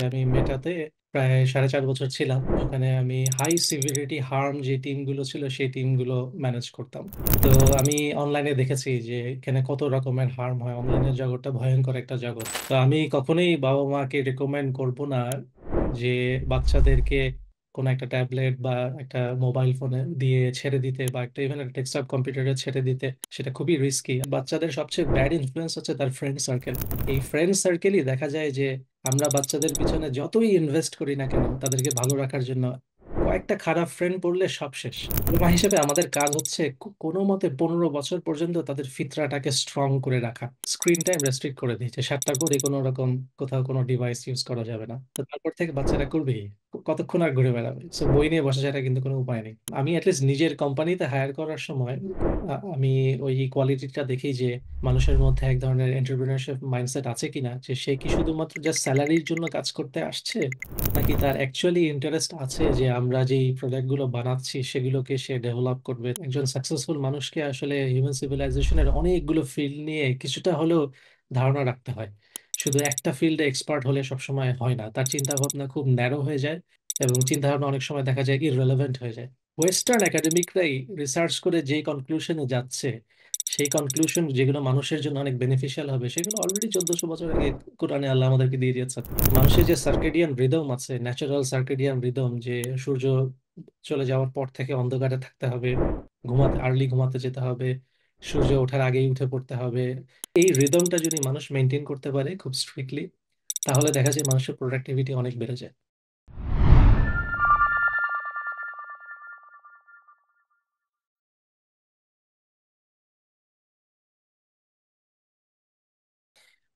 আমি মেটাতে প্রায় 4.5 বছর ছিলাম। ওখানে আমি হাই সিভিরিটি হার্ম যে টিমগুলো ছিল সেই টিমগুলো ম্যানেজ করতাম। তো আমি অনলাইনে দেখেছি যে এখানে কত রকমের হার্ম হয়। অনলাইনের জগৎটা ভয়ঙ্কর একটা জগৎ। তো আমি কখনোই বাবা মাকে রেকমেন্ড করব না যে বাচ্চাদেরকে কোনো একটা ট্যাবলেট বা একটা মোবাইল ফোনে দিয়ে ছেড়ে দিতে, বা একটা ইভেন একটা ডেস্কটপ কম্পিউটারে ছেড়ে দিতে। সেটা খুবই রিস্কি। বাচ্চাদের সবচেয়ে ব্যাড ইনফ্লুয়েন্স হচ্ছে তার ফ্রেন্ড সার্কেল। এই ফ্রেন্ড সার্কেলই দেখা যায় যে আমরা বাচ্চাদের পিছনে যতই ইনভেস্ট করি না কেন তাদেরকে ভালো রাখার জন্য, কয়েকটা খারাপ ফ্রেন্ড পড়লে সব শেষ। বাবা মা হিসেবে আমাদের কাজ হচ্ছে কোনো মতে 15 বছর পর্যন্ত তাদের ফিতরাটাকে স্ট্রং করে রাখা। স্ক্রিন টাইম রেস্ট্রিক্ট করে দিয়েছে, 7টার পরে কোনো রকম কোথাও কোনো ডিভাইস ইউজ করা যাবে না। তো তারপর থেকে বাচ্চারা করবেই, কতক্ষণ আর ঘুরে বেড়াবে। সো বই নিয়ে বসে ছাড়া কিন্তু কোনো উপায় নেই। আমি অ্যাটলিস্ট নিজের কোম্পানিতে হায়ার করার সময় আমি ওই কোয়ালিটিটা দেখি যে মানুষের মধ্যে এক ধরনের এন্টারপ্রেনারশিপ মাইন্ডসেট আছে কিনা, যে সে কি শুধুমাত্র জাস্ট স্যালারির জন্য কাজ করতে আসছে, নাকি তার অ্যাকচুয়ালি ইন্টারেস্ট আছে যে আমরা যেই প্রোডাক্টগুলো বানাচ্ছি সেগুলোকে সে ডেভেলপ করবে। একজন সাকসেসফুল মানুষকে আসলে হিউম্যান সিভিলাইজেশনের অনেকগুলো ফিল্ড নিয়ে কিছুটা হলেও ধারণা রাখতে হয়। শুধু একটা ফিল্ডে এক্সপার্ট হলে সবসময় হয় না, তার চিন্তা ভাবনা খুব ন্যারো হয়ে যায় এবং চিন্তা ভাবনা অনেক সময় দেখা যায় ইররেলেভেন্ট হয়ে যায়। ওয়েস্টার্ন একাডেমিকরাই রিসার্চ করে যে কনক্লুশনে যাচ্ছে, সেই কনক্লুশন যেগুলো মানুষের জন্য অনেক বেনিফিশিয়াল হবে সেগুলো অলরেডি 1400 বছর আগে কোরআনে আল্লাহ আমাদেরকে দিয়ে দিয়েছেন। মানুষের যে সার্কেডিয়ান রিদম আছে, ন্যাচারাল সার্কেডিয়ান রিদম, যে সূর্য চলে যাওয়ার পর থেকে অন্ধকারে থাকতে হবে, ঘুমাতে আর্লি ঘুমাতে যেতে হবে, সূর্য ওঠার আগেই উঠে পড়তে হবে, এই রিদমটা যদি মানুষ মেনটেন করতে পারে খুব স্ট্রিক্টলি, তাহলে দেখা যায় মানুষের প্রোডাক্টিভিটি অনেক বেড়ে যায়।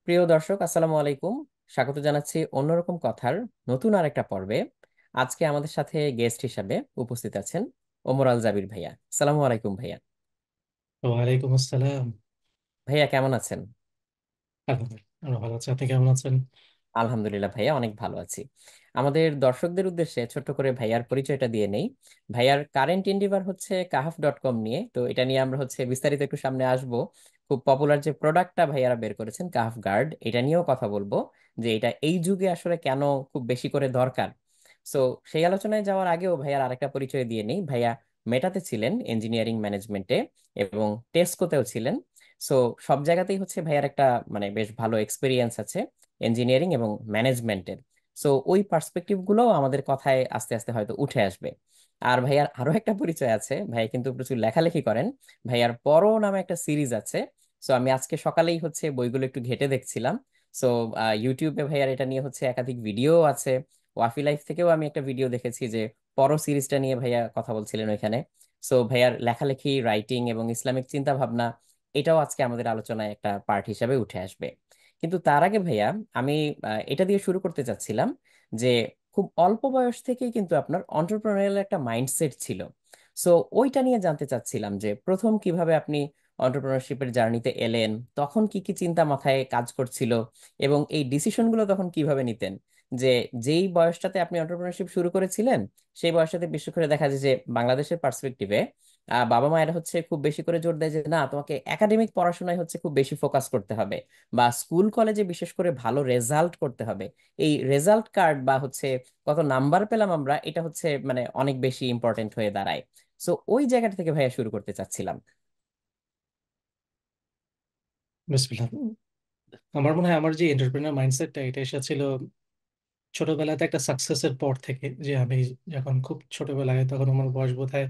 প্রিয় দর্শক, আসসালামু আলাইকুম। স্বাগত জানাচ্ছি অন্যরকম কথার নতুন আরেকটা পর্বে। আজকে আমাদের সাথে গেস্ট হিসাবে উপস্থিত আছেন ওমর আল জাবির ভাইয়া। আসসালামু আলাইকুম ভাইয়া। ওয়ালাইকুম আসসালাম। ভাইয়া কেমন আছেন? আলহামদুলিল্লাহ, আমরা ভালো আছি। আপনি কেমন আছেন? আলহামদুলিল্লাহ ভাইয়া, অনেক ভালো আছি। আমাদের দর্শকদের উদ্দেশ্যে ছোট্ট করে ভাইয়ার পরিচয়টা দিয়ে নেই। ভাইয়ার কারেন্ট এন্ডিভার হচ্ছে kahf.com নিয়ে, তো এটা নিয়ে আমরা বিস্তারিত একটু সামনে আসবো। খুব পপুলার যে প্রোডাক্টটা ভাইয়ারা বের করেছেন কাহাফ গার্ড, এটা নিয়েও কথা বলবো, যে এটা এই যুগে আসলে কেন খুব বেশি করে দরকার। সো সেই আলোচনায় যাওয়ার আগেও ভাইয়ার আরেকটা পরিচয় দিয়ে নেই। ভাইয়া মেটাতে ছিলেন ইঞ্জিনিয়ারিং ম্যানেজমেন্টে এবং টেস্কোতেও ছিলেন। সো সব জায়গাতেই ভাইয়ার একটা বেশ ভালো এক্সপিরিয়েন্স আছে ইঞ্জিনিয়ারিং এবং ম্যানেজমেন্টের। সো ওই পার্সপেক্টিভ গুলো আমাদের কথায় আস্তে আস্তে হয়তো উঠে আসবে। আর ভাইয়ার আরো একটা পরিচয় আছে, ভাইয়া কিন্তু প্রচুর লেখালেখি করেন। ভাইয়ার পরও নামে একটা সিরিজ আছে। সো আমি আজকে সকালেই বইগুলো একটু ঘেটে দেখছিলাম। সো ইউটিউবে ভাইয়ার এটা নিয়ে একাধিক ভিডিও আছে। ওয়াফি লাইফ থেকেও আমি একটা ভিডিও দেখেছি যে পরো সিরিজটা নিয়ে ভাইয়া কথা বলছিলেন ওইখানে। সো ভাইয়ার লেখালেখি, রাইটিং এবং ইসলামিক চিন্তা ভাবনা, এটাও আজকে আমাদের আলোচনায় একটা পার্ট হিসাবে উঠে আসবে। কিন্তু তার আগে ভাইয়া, আমি এটা দিয়ে শুরু করতে চাচ্ছিলাম যে খুব অল্প বয়স থেকেই কিন্তু আপনার অন্টারপ্রেনারিয়াল একটা মাইন্ডসেট ছিল। সো ওইটা নিয়ে জানতে চাচ্ছিলাম যে প্রথম কিভাবে আপনি অন্টারপ্রেনারশিপের জার্নিতে এলেন, তখন কি কি চিন্তা মাথায় কাজ করছিল, এবং এই ডিসিশনগুলো তখন কিভাবে নিতেন। যে যেই বয়সটাতে আপনি অন্টারপ্রেনারশিপ শুরু করেছিলেন, সেই বয়সটাতে বিশেষ করে দেখা যায় যে বাংলাদেশের পার্সপেক্টিভে বাবা মায়েরা খুব বেশি করে জোর দেয় যে না, তোমাকে একাডেমিক পড়াশোনায় খুব বেশি ফোকাস করতে হবে, বা স্কুল কলেজে বিশেষ করে ভালো রেজাল্ট করতে হবে। এই রেজাল্ট কার্ড বা কত নাম্বার পেলাম আমরা, এটা অনেক বেশি ইম্পর্টেন্ট হয়ে দাঁড়ায়। সো ওই জায়গাটা থেকে ভাইয়া শুরু করতে চাচ্ছিলাম। বিসমিল্লাহ। আমার মনে হয় আমার যে এন্টারপ্রেনার মাইন্ডসেটটা এটা এসেছিল ছোটবেলাতে একটা সাকসেসের পর থেকে। যে আমি যখন খুব ছোটবেলায়, তখন আমার বয়স বোধহয়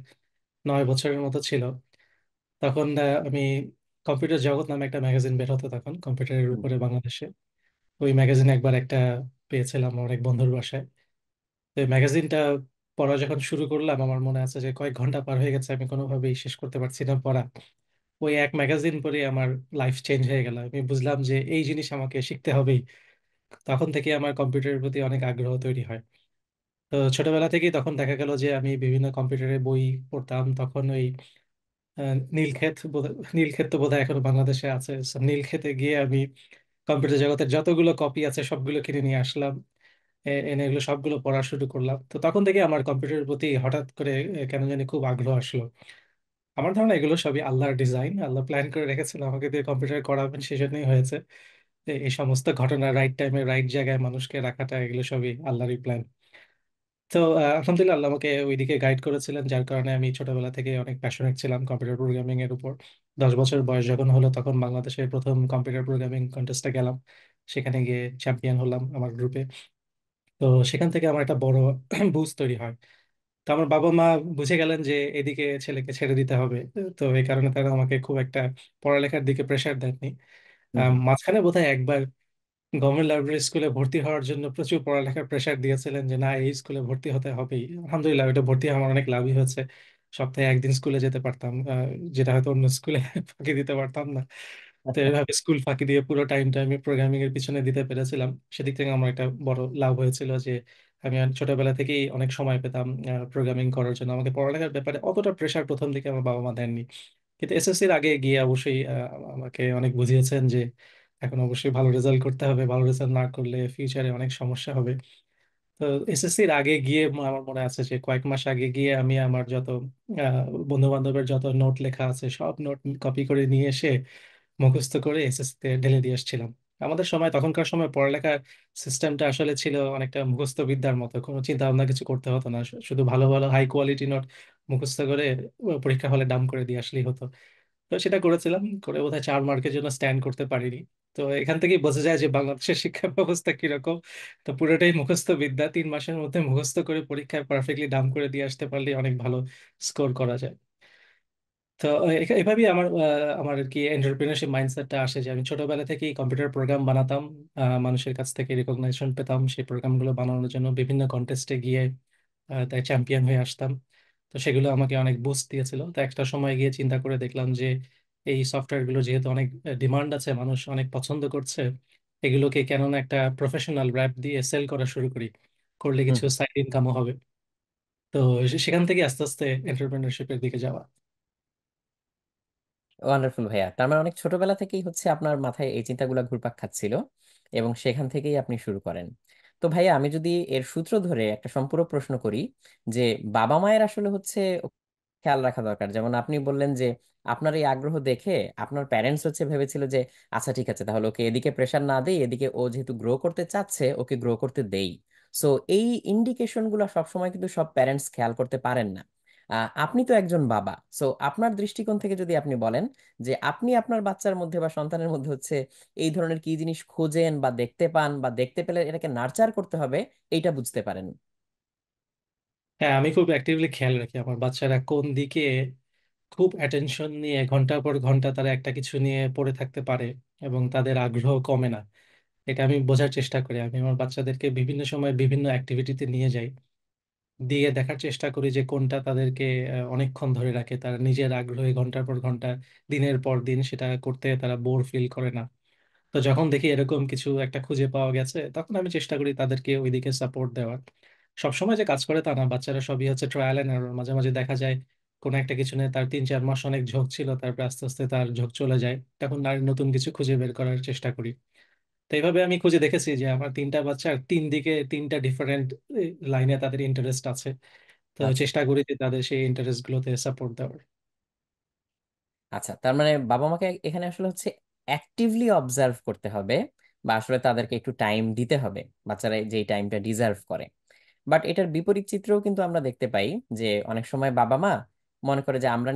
9 বছরের মতো ছিল, তখন আমি কম্পিউটার জগৎ নামে একটা ম্যাগাজিন বের হতো তখন কম্পিউটারের হুম। উপরে বাংলাদেশে। ওই ম্যাগাজিনে একবার একটা পেয়েছিলাম আমার এক বন্ধুর বাসায়। তো এই ম্যাগাজিনটা পড়া যখন শুরু করলাম, আমার মনে আছে যে কয়েক ঘন্টা পার হয়ে গেছে, আমি কোনোভাবেই শেষ করতে পারছি না পড়া। ওই এক ম্যাগাজিন পড়ে আমার লাইফ চেঞ্জ হয়ে গেল। আমি বুঝলাম যে এই জিনিস আমাকে শিখতে হবেই। তখন থেকে আমার কম্পিউটারের প্রতি অনেক আগ্রহ তৈরি হয়। তো ছোটবেলা থেকেই তখন দেখা গেল যে আমি বিভিন্ন কম্পিউটারে বই পড়তাম। তখন ওই নীলক্ষেত তো বোধহয় এখনো বাংলাদেশে আছে। So, নীলক্ষেতে গিয়ে আমি কম্পিউটার জগতের যতগুলো কপি আছে সবগুলো কিনে নিয়ে আসলাম। এনে এগুলো সবগুলো পড়া শুরু করলাম। তো তখন থেকে আমার কম্পিউটারের প্রতি হঠাৎ করে কেন জানি খুব আগ্রহ আসলো। আমার ধারণা এগুলো সবই আল্লাহর ডিজাইন, আল্লাহ প্ল্যান করে রেখেছিল আমাকে দিয়ে কম্পিউটার করাবেন, সেজন্যই হয়েছে। এই সমস্ত ঘটনা, রাইট টাইমে রাইট জায়গায় মানুষকে রাখাটা, এগুলো সবই আল্লাহরই প্ল্যান। তো আলহামদুলিল্লাহ আল্লাহ আমাকে ওইদিকে গাইড করেছিলেন, যার কারণে আমি ছোটবেলা থেকে অনেক প্যাশনেট ছিলাম কম্পিউটার প্রোগ্রামিং এর উপর। 10 বছর বয়স যখন হলো, তখন বাংলাদেশের প্রথম কম্পিউটার প্রোগ্রামিং কন্টেস্টে গেলাম। সেখানে গিয়ে চ্যাম্পিয়ন হলাম আমার গ্রুপে। তো সেখান থেকে আমার একটা বড় বুস্ট তৈরি হয়। তো আমার বাবা মা বুঝে গেলেন যে এদিকে ছেলেকে ছেড়ে দিতে হবে। তো এই কারণে তারা আমাকে খুব একটা পড়ালেখার দিকে প্রেশার দেননি। হুম হুম। মাঝখানে বোধহয় একবার গভর্নমেন্ট লাইব্রেরি স্কুলে ভর্তি হওয়ার জন্য প্রচুর পড়ালেখার প্রেশার দিয়েছিলেন, যে না এই স্কুলে ভর্তি হতে হবেই। আলহামদুলিল্লাহ ওটা ভর্তি হওয়া আমার অনেক লাভই হয়েছে। সপ্তাহে একদিন স্কুলে যেতে পারতাম, যেটা হয়তো অন্য স্কুলে ফাঁকি দিতে পারতাম না। তো এভাবে স্কুল ফাঁকি দিয়ে পুরো টাইমটা আমি প্রোগ্রামিং এর পিছনে দিতে পেরেছিলাম। সেদিক থেকে আমার একটা বড় লাভ হয়েছিল যে আমি আর ছোটবেলা থেকেই অনেক সময় পেতাম প্রোগ্রামিং করার জন্য। আমাকে পড়ালেখার ব্যাপারে অতটা প্রেশার প্রথম দিকে আমার বাবা মা দেননি। কিন্তু এসএসসির আগে গিয়ে অবশ্যই আমাকে অনেক বুঝিয়েছেন যে এখন অবশ্যই ভালো রেজাল্ট করতে হবে, ভালো রেজাল্ট না করলে ফিউচারে অনেক সমস্যা হবে। তো এসএসসির আগে গিয়ে আমার মনে আছে যে কয়েক মাস আগে গিয়ে আমি আমার যত বন্ধু বান্ধবের যত নোট লেখা আছে সব নোট কপি করে নিয়ে এসে মুখস্থ করে এসএসসিতে ঢেলে দিয়ে এসেছিলাম। আমাদের সময়, তখনকার সময় পড়ালেখার সিস্টেমটা আসলে ছিল অনেকটা মুখস্থ বিদ্যার মতো, কোনো চিন্তা ভাবনা কিছু করতে হতো না, শুধু ভালো ভালো হাই কোয়ালিটি নোট মুখস্থ করে পরীক্ষা হলে ডাম করে দিয়ে আসলেই হতো। তো সেটা করেছিলাম, করে বোধহয় 4 মার্কের জন্য স্ট্যান্ড করতে পারিনি। তো এখান থেকেই বোঝা যায় যে বাংলাদেশের শিক্ষা ব্যবস্থা কিরকম। তো পুরোটাই মুখস্থ বিদ্যা, 3 মাসের মধ্যে মুখস্থ করে পরীক্ষায় পারফেক্টলি ডাম করে দিয়ে আসতে পারলে অনেক ভালো স্কোর করা যায়। তো এভাবেই আমার আর কি এন্টারপ্রিনারশিপ মাইন্ডসেটটা আসে, যে আমি ছোটবেলা থেকেই কম্পিউটার প্রোগ্রাম বানাতাম। মানুষের কাছ থেকে রিকগনাইজেশন পেতাম সেই প্রোগ্রামগুলো বানানোর জন্য, বিভিন্ন কন্টেস্টে গিয়ে তাই চ্যাম্পিয়ন হয়ে আসতাম। তো সেগুলো আমাকে অনেক বুস্ট দিয়েছিল। তো একটা সময় গিয়ে চিন্তা করে দেখলাম যে এই সফটওয়্যারগুলো যেহেতু অনেক ডিমান্ড আছে, মানুষ অনেক পছন্দ করছে, এগুলোকে কেন না একটা প্রফেশনাল র‍্যাপ দিয়ে সেল করা শুরু করি, করলে হুম। কিছু সাইড ইনকামও হবে। তো সেখান থেকে আস্তে আস্তে এন্টারপ্রেনারশিপের দিকে যাওয়া। ওয়ান্ডারফুল ভাইয়া, তার মানে অনেক ছোটবেলা থেকেই হচ্ছে আপনার মাথায় এই চিন্তাগুলো ঘুরপাক খাচ্ছিল এবং সেখান থেকেই আপনি শুরু করেন। তো ভাইয়া, আমি যদি এর সূত্র ধরে একটা সম্পূরক প্রশ্ন করি, যে বাবা মায়ের আসলে হচ্ছে খেয়াল রাখা দরকার। যেমন আপনি বললেন যে আপনার এই আগ্রহ দেখে আপনার প্যারেন্টস হচ্ছে ভেবেছিল যে আচ্ছা ঠিক আছে, তাহলে ওকে এদিকে প্রেশার না দেই, এদিকে ও যেহেতু গ্রো করতে চাচ্ছে ওকে গ্রো করতে দেই। সো এই ইন্ডিকেশন গুলো সবসময় কিন্তু সব প্যারেন্টস খেয়াল করতে পারেন না। আপনি তো একজন বাবা, সো আপনার দৃষ্টিকোণ থেকে যদি আপনি বলেন যে আপনি আপনার বাচ্চার মধ্যে বা সন্তানের মধ্যে হচ্ছে এই ধরনের কি জিনিস খোঁজেন বা দেখতে পান, বা দেখতে পেলে এটাকে নার্চার করতে হবে, এইটা বুঝতে পারেন। হ্যাঁ, আমি খুব অ্যাক্টিভলি খেয়াল রাখি আমার বাচ্চারা কোন দিকে খুব অ্যাটেনশন নিয়ে ঘন্টার পর ঘন্টা তারা একটা কিছু নিয়ে পড়ে থাকতে পারে এবং তাদের আগ্রহ কমে না। এটা আমি বোঝার চেষ্টা করি। আমি আমার বাচ্চাদেরকে বিভিন্ন সময় বিভিন্ন অ্যাক্টিভিটিতে নিয়ে যাই, দিয়ে দেখার চেষ্টা করি যে কোনটা তাদেরকে অনেকক্ষণ ধরে রাখে, তারা নিজের আগ্রহে ঘন্টার পর ঘন্টা দিনের পর দিন সেটা করতে তারা বোর ফিল করে না। তো যখন দেখি এরকম কিছু একটা খুঁজে পাওয়া গেছে, তখন আমি চেষ্টা করি তাদেরকে ওইদিকে সাপোর্ট দেওয়ার। সবসময় যে কাজ করে তা না, বাচ্চারা সবই হচ্ছে ট্রায়াল এন্ড এরর। মাঝে মাঝে দেখা যায় কোনো একটা কিছু নিয়ে তার 3-4 মাস অনেক ঝোঁক ছিল, তারপর আস্তে আস্তে তার ঝোঁক চলে যায়, তখন আর নতুন কিছু খুঁজে বের করার চেষ্টা করি। তো এইভাবে আমি খুঁজে দেখেছি যে আমার 3টা বাচ্চার 3 দিকে 3টা ডিফারেন্ট লাইনে তাদের ইন্টারেস্ট আছে। তো আচ্ছা চেষ্টা করি যে তাদের সেই ইন্টারেস্ট গুলোতে সাপোর্ট দেওয়ার। আচ্ছা, তার মানে বাবা মাকে এখানে আসলে হচ্ছে অ্যাক্টিভলি অবজার্ভ করতে হবে, বা আসলে তাদেরকে একটু টাইম দিতে হবে, বাচ্চারা যেই টাইমটা ডিজার্ভ করে। বাট এটার বিপরীত চিত্রও কিন্তু আমরা দেখতে পাই, যে অনেক সময় বাবা মা মনে করে যে আমরা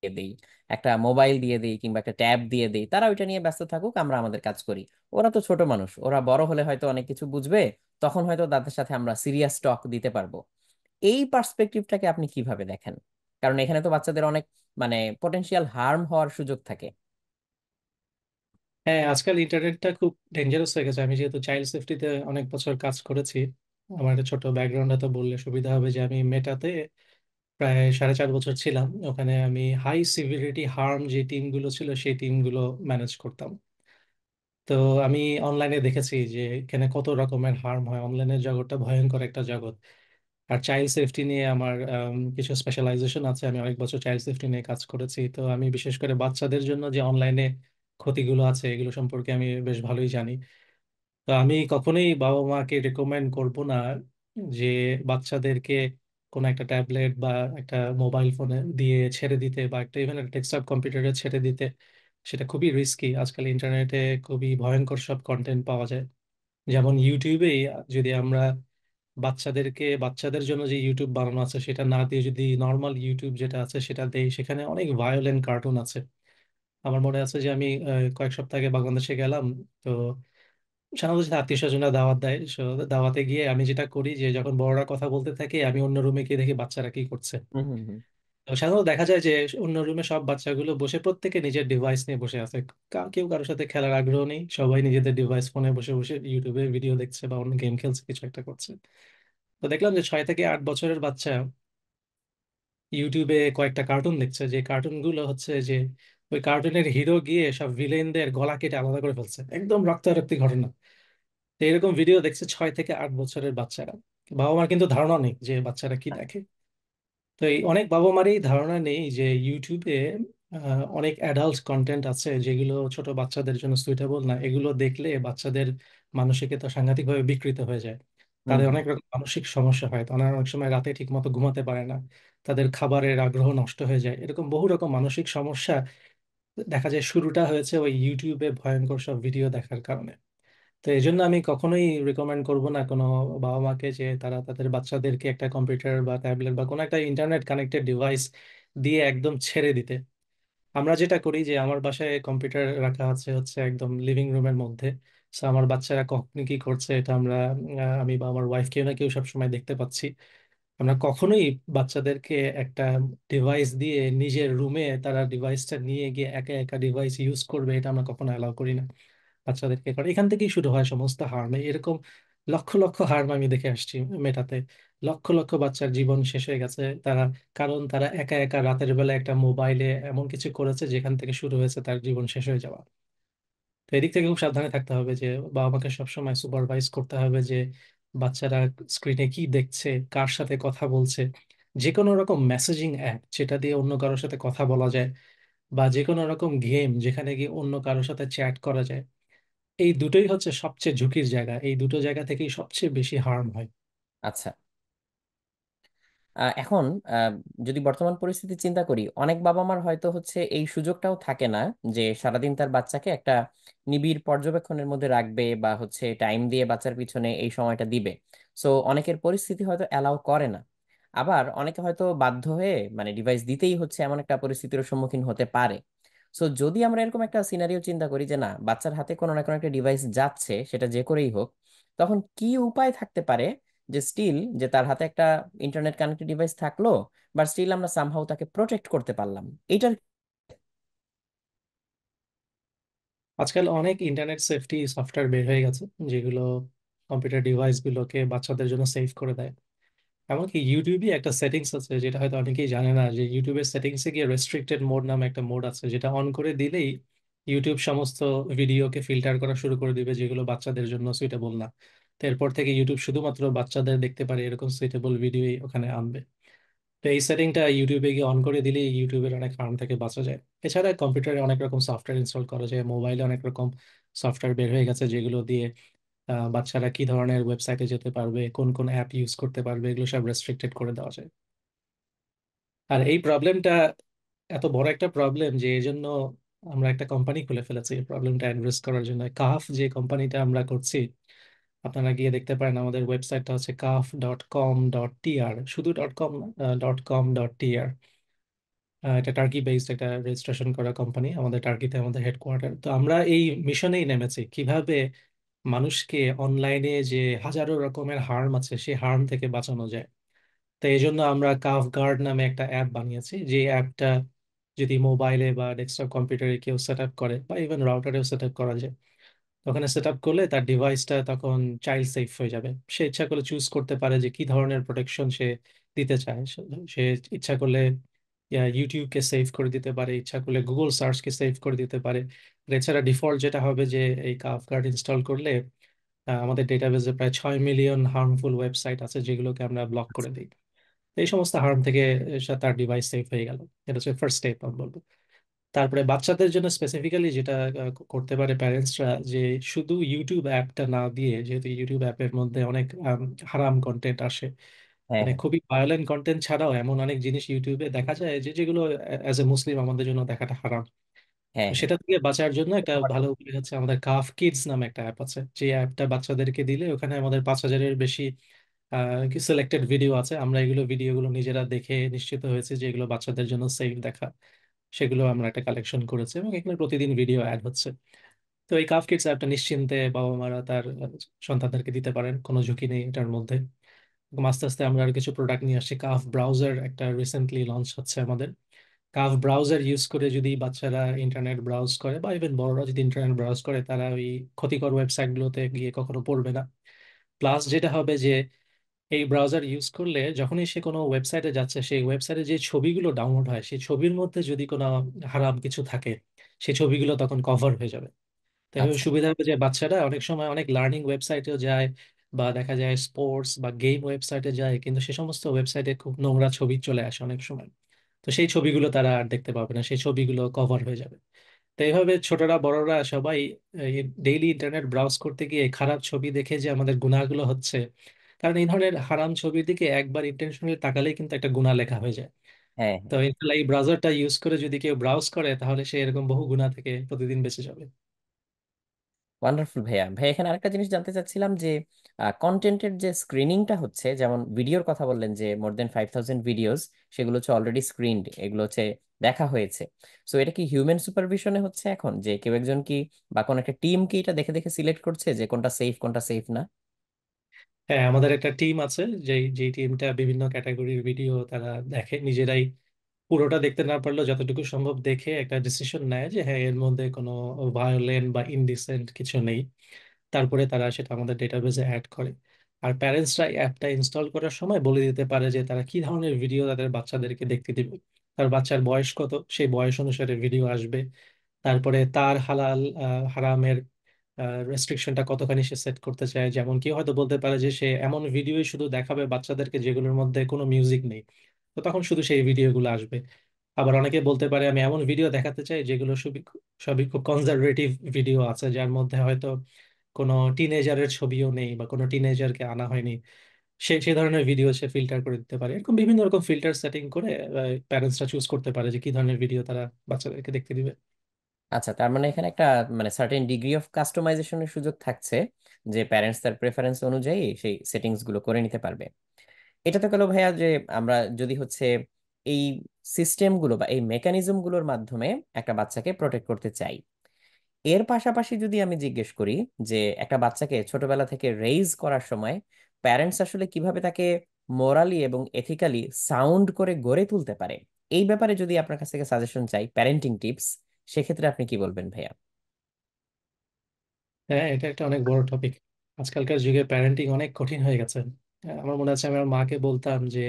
দিয়ে দিই, একটা মোবাইল দিয়ে দিই কিংবা একটা ট্যাব দিয়ে দিই, তারা ওইটা নিয়ে ব্যস্ত থাকুক, আমরা আমাদের কাজ করি। ওরা তো ছোট মানুষ, ওরা বড় হলে হয়তো অনেক কিছু বুঝবে, তখন হয়তো তাদের সাথে আমরা সিরিয়াস টক দিতে পারবো। এই পার্সপেক্টিভটাকে আপনি কিভাবে দেখেন? কারণ এখানে তো বাচ্চাদের অনেক মানে পোটেনশিয়াল হার্ম হওয়ার সুযোগ থাকে। হ্যাঁ, আজকাল ইন্টারনেটটা খুব ডেঞ্জারাস হয়ে গেছে। আমি যেহেতু চাইল্ড সেফটিতে অনেক বছর কাজ করেছি, আমার একটা ছোট ব্যাকগ্রাউন্ড তো বললে সুবিধা হবে যে আমি মেটাতে প্রায় 4.5 বছর ছিলাম। ওখানে আমি হাই সিভিরিটি হার্ম যে টিমগুলো ছিল সেই টিমগুলো ম্যানেজ করতাম। তো আমি অনলাইনে দেখেছি যে এখানে কত রকমের হার্ম হয়, অনলাইনের জগৎটা ভয়ঙ্কর একটা জগৎ। আর চাইল্ড সেফটি নিয়ে আমার কিছু স্পেশালাইজেশন আছে, আমি অনেক বছর চাইল্ড সেফটি নিয়ে কাজ করেছি। তো আমি বিশেষ করে বাচ্চাদের জন্য যে অনলাইনে ক্ষতিগুলো আছে এগুলো সম্পর্কে আমি বেশ ভালোই জানি। তো আমি কখনোই বাবা মাকে রেকমেন্ড করব না যে বাচ্চাদেরকে কোনো একটা ট্যাবলেট বা একটা মোবাইল ফোনে দিয়ে ছেড়ে দিতে, বা একটা ইভেন একটা ডেস্কটপ কম্পিউটারে ছেড়ে দিতে, সেটা খুবই রিস্কি। আজকাল ইন্টারনেটে খুবই ভয়ঙ্কর সব কন্টেন্ট পাওয়া যায়। যেমন ইউটিউবেই যদি আমরা বাচ্চাদের জন্য যে ইউটিউব বানানো আছে সেটা না দিয়ে যদি নর্মাল ইউটিউব যেটা আছে সেটা দেই, সেখানে অনেক ভায়োলেন্ট কার্টুন আছে। আমার মনে আছে যে আমি কয়েক সপ্তাহ আগে বাংলাদেশে গেলাম। তো সাধারণত আত্মীয় স্বজনরা দাওয়াত দেয়, so দাওয়াতে গিয়ে আমি যেটা করি যে যখন বড়রা কথা বলতে থাকে আমি অন্য রুমে গিয়ে দেখি বাচ্চারা কি করছে। হুম হুম হুম। তো সাধারণত দেখা যায় যে অন্য রুমে সব বাচ্চাগুলো বসে প্রত্যেকে নিজের ডিভাইস নিয়ে বসে আছে। কেউ কারোর সাথে খেলার আগ্রহ নেই, সবাই নিজেদের ডিভাইস ফোনে বসে বসে ইউটিউবে ভিডিও দেখছে বা অন্য গেম খেলছে, কিছু একটা করছে। তো দেখলাম যে 6 থেকে 8 বছরের বাচ্চা ইউটিউবে কয়েকটা কার্টুন দেখছে, যে কার্টুনগুলো হচ্ছে যে ওই কার্টুনের হিরো গিয়ে সব ভিলেনদের গলা কেটে আলাদা করে ফেলছে, একদম রক্তারক্তি ঘটনা। তো এরকম ভিডিও দেখছে 6 থেকে 8 বছরের বাচ্চারা। বাবা মার কিন্তু ধারণা নেই যে বাচ্চারা কি দেখে। তো এই অনেক বাবা মারই ধারণা নেই যে ইউটিউবে অনেক অ্যাডাল্ট কন্টেন্ট আছে যেগুলো ছোট বাচ্চাদের জন্য সুইটেবল না। এগুলো দেখলে বাচ্চাদের মানসিকতা সাংঘাতিকভাবে বিকৃত হয়ে যায়। হুম তাদের হুম। অনেক রকম মানসিক সমস্যা হয়, তারা অনেক সময় রাতে ঠিক মতো ঘুমাতে পারে না, তাদের খাবারের আগ্রহ নষ্ট হয়ে যায়, এরকম বহু রকম মানসিক সমস্যা দেখা যায়। শুরুটা হয়েছে ওই ইউটিউবে ভয়ঙ্কর সব ভিডিও দেখার কারণে। তো এই জন্য আমি কখনোই রেকমেন্ড করব না কোনো বাবা মাকে যে তারা তাদের বাচ্চাদেরকে একটা কম্পিউটার বা ট্যাবলেট বা কোনো একটা ইন্টারনেট কানেক্টেড ডিভাইস দিয়ে একদম ছেড়ে দিতে। আমরা যেটা করি যে আমার বাসায় কম্পিউটার রাখা আছে হচ্ছে একদম লিভিং রুমের মধ্যে। সো আমার বাচ্চারা কখন কি করছে এটা আমরা, আমি বা আমার ওয়াইফ কেউ না কেউ সবসময় দেখতে পাচ্ছি। আমরা কখনোই বাচ্চাদেরকে একটা ডিভাইস দিয়ে নিজের রুমে তারা ডিভাইসটা নিয়ে গিয়ে একা একা ডিভাইস ইউজ করবে, এটা আমরা কখনো অ্যালাউ করি না বাচ্চাদেরকে। কারণ এখান থেকেই শুরু হয় সমস্ত হার্ম। এরকম লক্ষ লক্ষ হার্ম আমি দেখে আসছি মেটাতে। লক্ষ লক্ষ বাচ্চার জীবন শেষ হয়ে গেছে তারা, কারণ তারা একা একা রাতের বেলা একটা মোবাইলে এমন কিছু করেছে যেখান থেকে শুরু হয়েছে তার জীবন শেষ হয়ে যাওয়া। তো এদিক থেকে খুব সাবধানে থাকতে হবে যে বাবা মাকে সবসময় সুপারভাইজ করতে হবে যে বাচ্চারা স্ক্রিনে কি দেখছে, কার সাথে কথা বলছে। যে কোনো রকম মেসেজিং অ্যাপ যেটা দিয়ে অন্য কারোর সাথে কথা বলা যায়, বা যে কোনো রকম গেম যেখানে গিয়ে অন্য কারোর সাথে চ্যাট করা যায়, এই দুটোই হচ্ছে সবচেয়ে ঝুঁকির জায়গা। এই দুটো জায়গা থেকেই সবচেয়ে বেশি হার্ম হয়। আচ্ছা। এখন আহ, যদি বর্তমান পরিস্থিতি চিন্তা করি, অনেক বাবা মার হয়তো হচ্ছে এই সুযোগটাও থাকে না যে সারাদিন তার বাচ্চাকে একটা নিবিড় পর্যবেক্ষণের মধ্যে রাখবে বা হচ্ছে টাইম দিয়ে বাচ্চার পিছনে এই সময়টা দিবে। সো অনেকের পরিস্থিতি হয়তো অ্যালাউ করে না। আবার অনেকে হয়তো বাধ্য হয়ে মানে ডিভাইস দিতেই হচ্ছে, এমন একটা পরিস্থিতির সম্মুখীন হতে পারে। সো যদি আমরা এরকম একটা সিনারিও চিন্তা করি যে না, বাচ্চার হাতে কোনো না কোনো একটা ডিভাইস যাচ্ছে, সেটা যে করেই হোক, তখন কি উপায় থাকতে পারে যে স্টিল যে তার হাতে একটা ইন্টারনেট কানেক্টেড ডিভাইস থাকলো, বাট স্টিল আমরা সামহাউ তাকে প্রোটেক্ট করতে পারলাম এইটার। আজকাল অনেক ইন্টারনেট সেফটি সফটওয়্যার বের হয়ে গেছে যেগুলো কম্পিউটার ডিভাইস গুলোকে বাচ্চাদের জন্য সেফ করে দেয়। এমনকি ইউটিউবে একটা সেটিংস আছে যেটা হয়তো অনেকেই জানে না, যে ইউটিউবের সেটিংসে গিয়ে রেস্ট্রিক্টেড মোড নামে একটা মোড আছে, যেটা অন করে দিলেই ইউটিউব সমস্ত ভিডিওকে ফিল্টার করা শুরু করে দিবে যেগুলো বাচ্চাদের জন্য সুইটেবল না। তো এরপর থেকে ইউটিউব শুধুমাত্র বাচ্চাদের দেখতে পারে এরকম সুইটেবল ভিডিওই ওখানে আনবে। তো এই সেটিংটা ইউটিউবে গিয়ে অন করে দিলেই ইউটিউবের অনেক হার্ম থেকে বাঁচা যায়। এছাড়া কম্পিউটারে অনেক রকম সফটওয়্যার ইনস্টল করা যায়, মোবাইলে অনেক রকম সফটওয়্যার বের হয়ে গেছে যেগুলো দিয়ে বাচ্চারা কি ধরনের ওয়েবসাইটে যেতে পারবে, কোন কোন অ্যাপ ইউজ করতে পারবে, এগুলো সব রেস্ট্রিক্টেড করে দেওয়া যায়। আর এই প্রবলেমটা এত বড় একটা প্রবলেম যে এই জন্য আমরা একটা কোম্পানি খুলে ফেলেছি এই প্রবলেমটা অ্যাড্রেস করার জন্য। কাফ যে কোম্পানিটা আমরা করছি, আপনারা গিয়ে দেখতে পারেন। আমাদের ওয়েবসাইটটা হচ্ছে kaf.com.tr, শুধু .com না, .com.tr। এটা টার্কি বেসড একটা রেজিস্ট্রেশন করা কোম্পানি, আমাদের টার্কিতে আমাদের হেডকোয়ার্টার। তো আমরা এই মিশনেই নেমেছি কিভাবে মানুষকে অনলাইনে যে হাজারো রকমের হার্ম আছে সেই হার্ম থেকে বাঁচানো যায়। তো এই জন্য আমরা কাফ গার্ড নামে একটা অ্যাপ বানিয়েছি, যে অ্যাপটা যদি মোবাইলে বা ডেস্কটপ কম্পিউটারে কেউ সেট আপ করে বা ইভেন রাউটারেও সেট আপ করা যায়, ওখানে সেট আপ করলে তার ডিভাইসটা তখন চাইল্ড সেফ হয়ে যাবে। সে ইচ্ছা করলে চুজ করতে পারে যে কি ধরনের প্রোটেকশন সে দিতে চায়। সে ইচ্ছা করলে ইউটিউবকে সেভ করে দিতে পারে, ইচ্ছা করলে গুগল সার্চকে সেভ করে দিতে পারে। আর এছাড়া ডিফল্ট যেটা হবে যে এই কাফ গার্ড ইনস্টল করলে আমাদের ডেটাবেজে প্রায় 6 মিলিয়ন হার্মফুল ওয়েবসাইট আছে যেগুলোকে আমরা ব্লক করে দিই। তো এই সমস্ত হার্ম থেকে তার ডিভাইস সেফ হয়ে গেল। এটা হচ্ছে ফার্স্ট স্টেপ আমি বলবো। তারপরে বাচ্চাদের জন্য স্পেসিফিক্যালি যেটা করতে পারে প্যারেন্টসরা, যে শুধু ইউটিউব অ্যাপটা না দিয়ে, যেহেতু ইউটিউব অ্যাপের মধ্যে অনেক হারাম কন্টেন্ট আসে, হ্যাঁ মানে হ্যাঁ খুবই ভায়োলেন্ট কন্টেন্ট ছাড়াও এমন অনেক জিনিস ইউটিউবে দেখা যায় যে যেগুলো অ্যাজ এ মুসলিম আমাদের জন্য দেখাটা হারাম। হ্যাঁ তো হ্যাঁ। সেটা থেকে বাঁচার জন্য একটা ভালো উপায় হচ্ছে আমাদের কাফ কিডস নামে একটা অ্যাপ আছে, যে অ্যাপটা বাচ্চাদেরকে দিলে ওখানে আমাদের 5,000-এর বেশি সিলেক্টেড ভিডিও আছে। আমরা এগুলো ভিডিওগুলো নিজেরা দেখে নিশ্চিত হয়েছে যে এগুলো বাচ্চাদের জন্য সেফ দেখা, সেগুলো আমরা একটা কালেকশন করেছি এবং এখানে প্রতিদিন ভিডিও অ্যাড হচ্ছে। তো এই কাফ কিডস অ্যাপটা নিশ্চিন্তে বাবা মারা তার সন্তানদেরকে দিতে পারেন, কোনো ঝুঁকি নেই এটার মধ্যে। এবং আস্তে আস্তে আমরা আর কিছু প্রোডাক্ট নিয়ে আসছি। কাফ ব্রাউজার একটা রিসেন্টলি লঞ্চ হচ্ছে আমাদের। কাফ ব্রাউজার ইউজ করে যদি বাচ্চারা ইন্টারনেট ব্রাউজ করে বা ইভেন বড়রা যদি ইন্টারনেট ব্রাউজ করে, তারা ওই ক্ষতিকর ওয়েবসাইটগুলোতে গিয়ে কখনো পড়বে না। প্লাস যেটা হবে যে এই ব্রাউজার ইউজ করলে যখনই সে কোনো ওয়েবসাইটে যাচ্ছে, সেই ওয়েবসাইটে যে ছবিগুলো ডাউনলোড হয় সেই ছবির মধ্যে যদি কোনো হারাম কিছু থাকে, সেই ছবিগুলো তখন কভার হয়ে যাবে। তো এভাবে আচ্ছা সুবিধা হবে যে বাচ্চারা অনেক সময় অনেক লার্নিং ওয়েবসাইটেও যায় বা দেখা যায় স্পোর্টস বা গেম ওয়েবসাইটে যায়, কিন্তু সে সমস্ত ওয়েবসাইটে খুব নোংরা ছবি চলে আসে অনেক সময়। তো সেই ছবিগুলো তারা আর দেখতে পাবে না, সেই ছবিগুলো কভার হয়ে যাবে। তো এইভাবে ছোটরা বড়রা সবাই ডেইলি ইন্টারনেট ব্রাউজ করতে গিয়ে খারাপ ছবি দেখে যে আমাদের গুনাহগুলো হচ্ছে, কারণ এই ধরনের হারাম ছবির দিকে একবার ইন্টেনশনালি তাকালেই কিন্তু একটা গুনাহ লেখা হয়ে যায়। হ্যাঁ তো হ্যাঁ। ইনশাল্লাহ এই ব্রাউজারটা ইউজ করে যদি কেউ ব্রাউজ করে তাহলে সে এরকম বহু গুনাহ থেকে প্রতিদিন বেঁচে যাবে। ওয়ান্ডারফুল ভাইয়া। ভাই এখানে আরেকটা জিনিস জানতে চাচ্ছিলাম যে কন্টেন্টের যে স্ক্রিনিংটা হচ্ছে, যেমন ভিডিওর কথা বললেন যে মোর দেন 5,000 ভিডিওস, সেগুলো হচ্ছে অলরেডি স্ক্রিনড, এগুলো হচ্ছে দেখা হয়েছে। সো এটা কি হিউম্যান সুপারভিশনে হচ্ছে এখন, যে কেউ একজন কি বা কোন একটা টিম কি এটা দেখে দেখে সিলেক্ট করছে যে কোনটা সেফ না? হ্যাঁ, আমাদের একটা টিম আছে, যেই টিমটা বিভিন্ন ক্যাটাগরির ভিডিও তারা দেখে নিজেরাই। পুরোটা দেখতে না পারলেও যতটুকু সম্ভব দেখে একটা ডিসিশন নেয় যে হ্যাঁ এর মধ্যে কোনো ভায়োলেন্ট বা ইনডিসেন্ট কিছু নেই। তারপরে তারা সেটা আমাদের ডেটাবেজে অ্যাড করে। আর প্যারেন্টসরা অ্যাপটা ইনস্টল করার সময় বলে দিতে পারে যে তারা কি ধরনের ভিডিও তাদের বাচ্চাদেরকে দেখতে দিবে। তার বাচ্চার বয়স কত, সেই বয়স অনুসারে ভিডিও আসবে। তারপরে তার হালাল হারামের রেস্ট্রিকশনটা কতখানি সে সেট করতে চায়। যেমন কি হয়তো বলতে পারে যে সে এমন ভিডিওই শুধু দেখাবে বাচ্চাদেরকে যেগুলোর মধ্যে কোনো মিউজিক নেই, তো তখন শুধু সেই ভিডিওগুলো আসবে। আবার অনেকে বলতে পারে আমি এমন ভিডিও দেখাতে চাই যেগুলো সবই খুব কনজারভেটিভ ভিডিও আছে, যার মধ্যে হয়তো কোনো টিনেজারের ছবিও নেই বা কোনো টিনেজারকে আনা হয়নি। সে ধরনের ভিডিও সে ফিল্টার করে দিতে পারে। এরকম বিভিন্ন রকম ফিল্টার সেটিং করে প্যারেন্টসরা চুজ করতে পারে যে কি ধরনের ভিডিও তারা বাচ্চাদেরকে দেখতে দিবে। আচ্ছা, তার মানে এখানে একটা মানে সার্টেন ডিগ্রি অফ কাস্টমাইজেশনের সুযোগ থাকছে, যে প্যারেন্টস তার প্রেফারেন্স অনুযায়ী সেই সেটিংস গুলো করে নিতে পারবে। এটা তো গেল ভাইয়া যে আমরা যদি হচ্ছে এই সিস্টেম গুলো বা এই মেকানিজম গুলোর মাধ্যমে একটা বাচ্চাকে প্রোটেক্ট করতে চাই। এর পাশাপাশি যদি আমি জিজ্ঞেস করি যে একটা বাচ্চাকে ছোটবেলা থেকে রেইজ করার সময় প্যারেন্টস আসলে কিভাবে তাকে মোরালি এবং এথিক্যালি সাউন্ড করে গড়ে তুলতে পারে, এই ব্যাপারে যদি আপনার কাছ থেকে সাজেশন চাই, প্যারেন্টিং টিপস, সেক্ষেত্রে আপনি কি বলবেন ভাইয়া? হ্যাঁ, এটা একটা অনেক বড় টপিক। আজকালকার যুগে প্যারেন্টিং অনেক কঠিন হয়ে গেছে। আমার মনে আছে আমি আমার মাকে বলতাম যে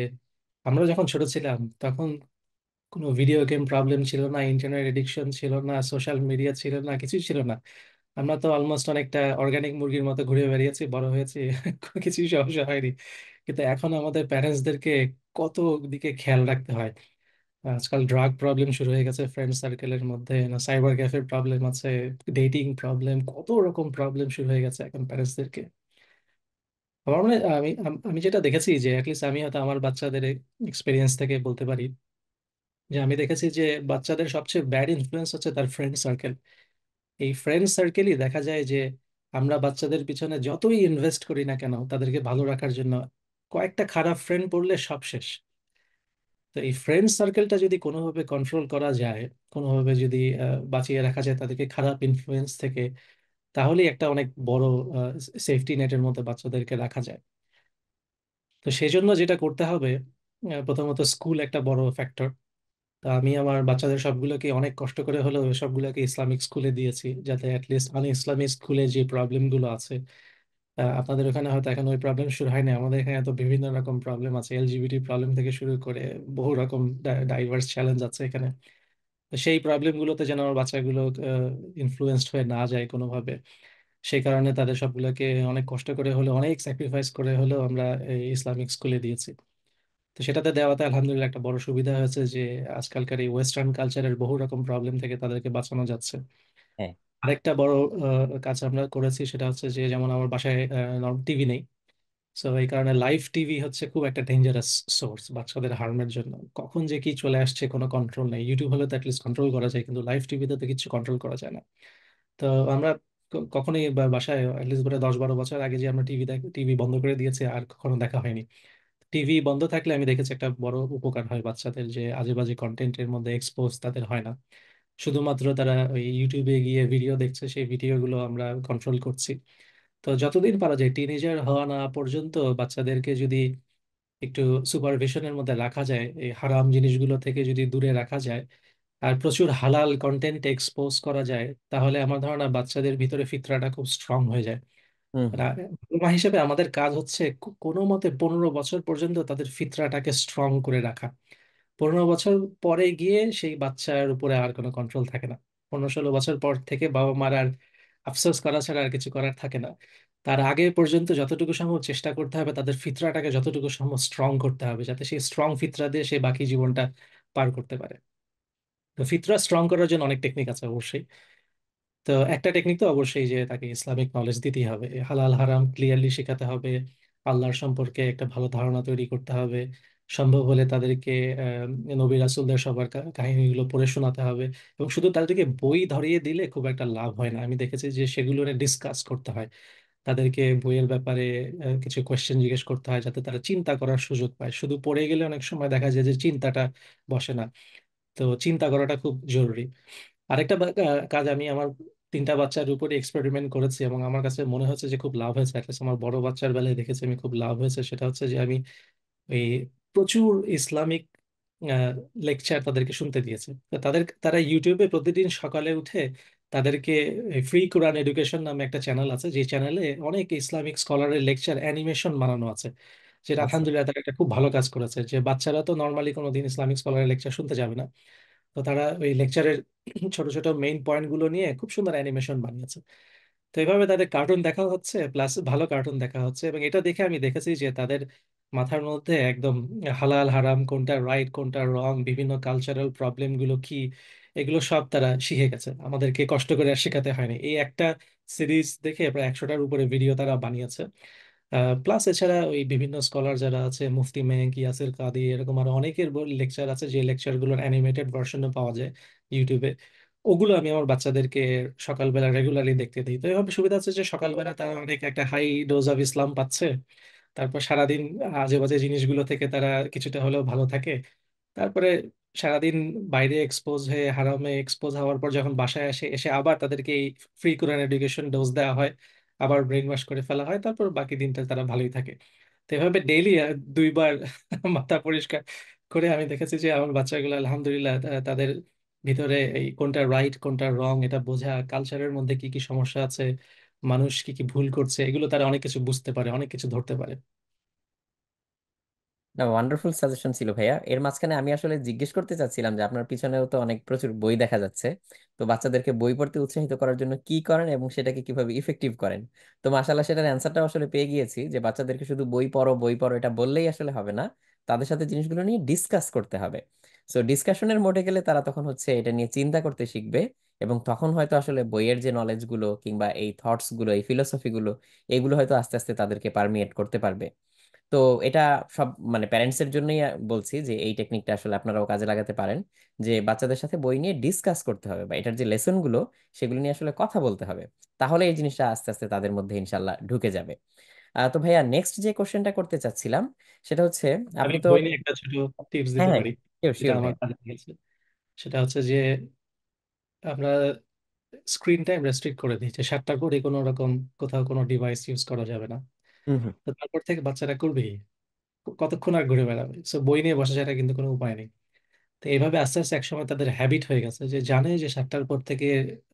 আমরা যখন ছোট ছিলাম তখন কোনো ভিডিও গেম প্রবলেম ছিল না, ইন্টারনেট এডিকশন ছিল না, সোশ্যাল মিডিয়া ছিল না, কিছুই ছিল না। আমরা তো অলমোস্ট অনেকটা অর্গানিক মুরগির মতো ঘুরে বেরিয়েছি, বড় হয়েছি, কোনো কিছুই সমস্যা হয়নি। কিন্তু এখন আমাদের প্যারেন্টসদেরকে কত দিকে খেয়াল রাখতে হয়। আজকাল ড্রাগ প্রবলেম শুরু হয়ে গেছে ফ্রেন্ড সার্কেলের মধ্যে, না সাইবার ক্যাফের প্রবলেম আছে, ডেটিং প্রবলেম, কত রকম প্রবলেম শুরু হয়ে গেছে এখন প্যারেন্টসদেরকে। আমার মনে আমি আম- আমি যেটা দেখেছি যে অ্যাটলিস্ট আমি হয়তো আমার বাচ্চাদের এক্সপিরিয়েন্স থেকে বলতে পারি যে আমি দেখেছি যে বাচ্চাদের সবচেয়ে ব্যাড ইনফ্লুয়েন্স হচ্ছে তার ফ্রেন্ড সার্কেল। এই ফ্রেন্ড সার্কেলই দেখা যায় যে আমরা বাচ্চাদের পিছনে যতই ইনভেস্ট করি না কেন তাদেরকে ভালো রাখার জন্য, কয়েকটা খারাপ ফ্রেন্ড পড়লে সব শেষ। তো এই ফ্রেন্ড সার্কেলটা যদি কোনোভাবে কন্ট্রোল করা যায়, কোনোভাবে যদি বাঁচিয়ে রাখা যায় তাদেরকে খারাপ ইনফ্লুয়েন্স থেকে, তাহলেই একটা অনেক বড় সেফটি নেটের মধ্যে বাচ্চাদেরকে রাখা যায়। তো সেই জন্য যেটা করতে হবে, প্রথমত স্কুল একটা বড় ফ্যাক্টর। তো আমি আমার বাচ্চাদের সবগুলোকে অনেক কষ্ট করে হলেও সবগুলোকে ইসলামিক স্কুলে দিয়েছি, যাতে অ্যাটলিস্ট আন ইসলামিক স্কুলে যে প্রবলেমগুলো আছে, আপনাদের ওখানে হয়তো এখন ওই প্রবলেম শুরু হয়নি, আমাদের এখানে তো বিভিন্ন রকম প্রবলেম আছে, এলজিবিটি প্রবলেম থেকে শুরু করে বহু রকম ডাইভার্স চ্যালেঞ্জ আছে এখানে। তো সেই প্রবলেমগুলোতে যেন আমার বাচ্চাগুলো ইনফ্লুয়েসড হয়ে না যায় কোনোভাবে, সেই কারণে তাদের সবগুলোকে অনেক কষ্ট করে হলেও অনেক স্যাক্রিফাইস করে হলেও আমরা এই ইসলামিক স্কুলে দিয়েছি। তো সেটাতে দেওয়াতে আলহামদুলিল্লাহ একটা বড় সুবিধা হয়েছে যে আজকালকার এই ওয়েস্টার্ন কালচারের বহু রকম প্রবলেম থেকে তাদেরকে বাঁচানো যাচ্ছে। হ্যাঁ আরেকটা বড় কাজ আমরা করেছি সেটা হচ্ছে যে যেমন আমার বাসায় টিভি নেই। সো এই কারণে লাইভ টিভি হচ্ছে খুব একটা ডেঞ্জারাস সোর্স বাচ্চাদের হার্মের জন্য। কখন যে কি চলে আসছে কোনো কন্ট্রোল নেই। ইউটিউব হলে তো অ্যাটলিস্ট কন্ট্রোল করা যায়, কিন্তু লাইভ টিভিতে তো কিছু কন্ট্রোল করা যায় না। তো আমরা কখনোই বাসায় অ্যাটলিস্ট ধরে 10-12 বছর আগে যে আমরা টিভি বন্ধ করে দিয়েছি আর কখনো দেখা হয়নি। টিভি বন্ধ থাকলে আমি দেখেছি একটা বড় উপকার হয় বাচ্চাদের, যে আজে বাজে কন্টেন্টের মধ্যে এক্সপোজ তাদের হয় না। শুধুমাত্র তারা ওই ইউটিউবে গিয়ে ভিডিও দেখছে, সেই ভিডিওগুলো আমরা কন্ট্রোল করছি। তো যতদিন পারা যায় টিনেজার হওয়া না পর্যন্ত বাচ্চাদেরকে যদি একটু সুপারভিশনের মধ্যে রাখা যায়, এই হারাম জিনিসগুলো থেকে যদি দূরে রাখা যায়, আর প্রচুর হালাল কন্টেন্ট এক্সপোজ করা যায়, তাহলে আমার ধারণা বাচ্চাদের ভিতরে ফিতরাটা খুব স্ট্রং হয়ে যায়। হুম আর হুম। বাবা মা হিসেবে আমাদের কাজ হচ্ছে কোনো মতে 15 বছর পর্যন্ত তাদের ফিতরাটাকে স্ট্রং করে রাখা। 15 বছর পরে গিয়ে সেই বাচ্চার উপরে আর কোনো কন্ট্রোল থাকে না। 15-16 বছর পর থেকে বাবা মার আর আফসোস করা ছাড়া আর কিছু করার থাকে না। তার আগে পর্যন্ত যতটুকু সম্ভব চেষ্টা করতে হবে তাদের ফিতরাটাকে যতটুকু সম্ভব স্ট্রং করতে হবে, যাতে সেই স্ট্রং ফিতরা দিয়ে সে বাকি জীবনটা পার করতে পারে। তো ফিতরা স্ট্রং করার জন্য অনেক টেকনিক আছে অবশ্যই। তো একটা টেকনিক তো অবশ্যই যে তাকে ইসলামিক নলেজ দিতেই হবে, হালাল হারাম ক্লিয়ারলি শেখাতে হবে, আল্লাহর সম্পর্কে একটা ভালো ধারণা তৈরি করতে হবে। সম্ভব হলে তাদেরকে নবী রাসূলদের সবার কাহিনীগুলো পড়ে শোনাতে হবে। এবং শুধু তাদেরকে বই ধরিয়ে দিলে খুব একটা লাভ হয় না, আমি দেখেছি যে সেগুলো নিয়ে ডিসকাস করতে হয়। তাদেরকে বইয়ের ব্যাপারে কিছু কোয়েশ্চেন জিজ্ঞেস করতে হয়, যাতে তারা চিন্তা করার সুযোগ পায়। শুধু পড়ে গেলে অনেক সময় দেখা যায় যে চিন্তাটা বসে না। তো চিন্তা করাটা খুব জরুরি। আরেকটা কাজ আমি আমার 3টা বাচ্চার উপরে এক্সপেরিমেন্ট করেছি এবং আমার কাছে মনে হচ্ছে যে খুব লাভ হয়েছে। অ্যাটলিস্ট আমার বড় বাচ্চার বেলায় দেখেছি আমি খুব লাভ হয়েছে। সেটা হচ্ছে যে আমি এই প্রচুর ইসলামিক লেকচার তাদেরকে শুনতে দিয়েছে। তো তারা ইউটিউবে প্রতিদিন সকালে উঠে তাদেরকে ফ্রি কোরআন এডুকেশন নামে একটা চ্যানেল আছে, যে চ্যানেলে অনেক ইসলামিক স্কলারের লেকচার অ্যানিমেশন বানানো আছে। যেটা আচ্ছা। আলহামদুলিল্লাহ তারা একটা খুব ভালো কাজ করেছে, যে বাচ্চারা তো নর্মালি কোনোদিন ইসলামিক স্কলারের লেকচার শুনতে যাবে না। তো তারা ওই লেকচারের ছোট ছোট মেইন পয়েন্ট গুলো নিয়ে খুব সুন্দর অ্যানিমেশন বানিয়েছে। তো এইভাবে তাদের কার্টুন দেখা হচ্ছে, প্লাস ভালো কার্টুন দেখা হচ্ছে, এবং এটা দেখে আমি দেখেছি যে তাদের মাথার মধ্যে একদম হালাল হারাম কোনটা রাইট কোনটা রং, বিভিন্ন কালচারাল প্রবলেম গুলো কি, এগুলো সব তারা শিখে গেছে। আমাদেরকে কষ্ট করে আর শেখাতে হয়নি। এই একটা সিরিজ দেখে প্রায় 100টার উপরে ভিডিও তারা বানিয়েছে। প্লাস এছাড়া ওই বিভিন্ন স্কলার যারা আছে, মুফতি মেহেক, ইয়াসির কাদি, এরকম আরো অনেকের লেকচার আছে, যে লেকচারগুলোর অ্যানিমেটেড ভার্সনও পাওয়া যায় ইউটিউবে। ওগুলো আমি আমার বাচ্চাদেরকে সকালবেলা রেগুলারলি দেখতে দিই। তো এভাবে সুবিধা আছে যে সকালবেলা তারা অনেক একটা হাই ডোজ অফ ইসলাম পাচ্ছে। তারপর সারাদিন আজে বাজে জিনিসগুলো থেকে তারা কিছুটা হলেও ভালো থাকে। তারপরে সারাদিন বাইরে এক্সপোজ হয়ে হারামে এক্সপোজ হওয়ার পর যখন বাসায় আসে, এসে আবার তাদেরকে এই ফ্রি কোরআন এডুকেশন ডোজ দেওয়া হয়, আবার ব্রেন ওয়াশ করে ফেলা হয়, তারপর বাকি দিনটা তারা ভালোই থাকে। তো এভাবে ডেইলি 2বার মাথা পরিষ্কার করে আমি দেখেছি যে আমার বাচ্চাগুলো আলহামদুলিল্লাহ তাদের ভিতরে এই কোনটা রাইট কোনটা রং এটা বোঝা, কালচারের মধ্যে কি কি সমস্যা আছে, মানুষ কি কি ভুল করছে, এগুলো তারা অনেক কিছু বুঝতে পারে, অনেক কিছু ধরতে পারে। না, ওয়ান্ডারফুল সাজেশন ছিল ভাইয়া। এর মাঝখানে আমি আসলে জিজ্ঞেস করতে চাচ্ছিলাম যে আপনার পিছনেও তো অনেক প্রচুর বই দেখা যাচ্ছে, তো বাচ্চাদেরকে বই পড়তে উৎসাহিত করার জন্য কি করেন এবং সেটাকে কিভাবে ইফেক্টিভ করেন। তো মাশাআল্লাহ সেটার অ্যান্সারটাও আসলে পেয়ে গিয়েছি, যে বাচ্চাদেরকে শুধু বই পড়ো বই পড়ো এটা বললেই আসলে হবে না, তাদের সাথে জিনিসগুলো নিয়ে ডিসকাস করতে হবে। সো ডিসকাশনের মোডে গেলে তারা তখন হচ্ছে এটা নিয়ে চিন্তা করতে শিখবে, এবং তখন হয়তো আসলে বইয়ের যে নলেজ গুলো কিংবা এই থটস গুলো এই ফিলোসফি গুলো এগুলো হয়তো আস্তে আস্তে তাদেরকে পারমিয়েট করতে পারবে। তো এটা সব মানে প্যারেন্টস এর জন্যই বলছি যে এই টেকনিকটা আসলে আপনারাও কাজে লাগাতে পারেন, যে বাচ্চাদের সাথে বই নিয়ে ডিসকাস করতে হবে বা এটার যে লেসন গুলো সেগুলো নিয়ে আসলে কথা বলতে হবে। তাহলে এই জিনিসটা আস্তে আস্তে তাদের মধ্যে ইনশাল্লাহ ঢুকে যাবে। তো ভাইয়া নেক্সট যে কোশ্চেনটা করতে চাচ্ছিলাম সেটা হচ্ছে, আমি আপনি তো। বই নিয়ে একটা ছোট টিপস হ্যাঁ দিতে হ্যাঁ, পারি, শিওর এটা শিওর আমার ভাইয়া। কাজে লেগেছে। সেটা হচ্ছে যে আমরা স্ক্রিন টাইম রেস্ট্রিক্ট করে দিই, যে 7টার পরে কোনো রকম কোথাও কোনো ডিভাইস ইউজ করা যাবে না। হুম হুম। তো তারপর থেকে বাচ্চারা করবে কি? কতক্ষণ আর ঘুরে বেড়াবে? সো বই নিয়ে বসে ছাড়া কিন্তু কোনো উপায় নেই। তো এইভাবে আস্তে আস্তে একসময় তাদের হ্যাবিট হয়ে গেছে, যে জানে যে 7টার পর থেকে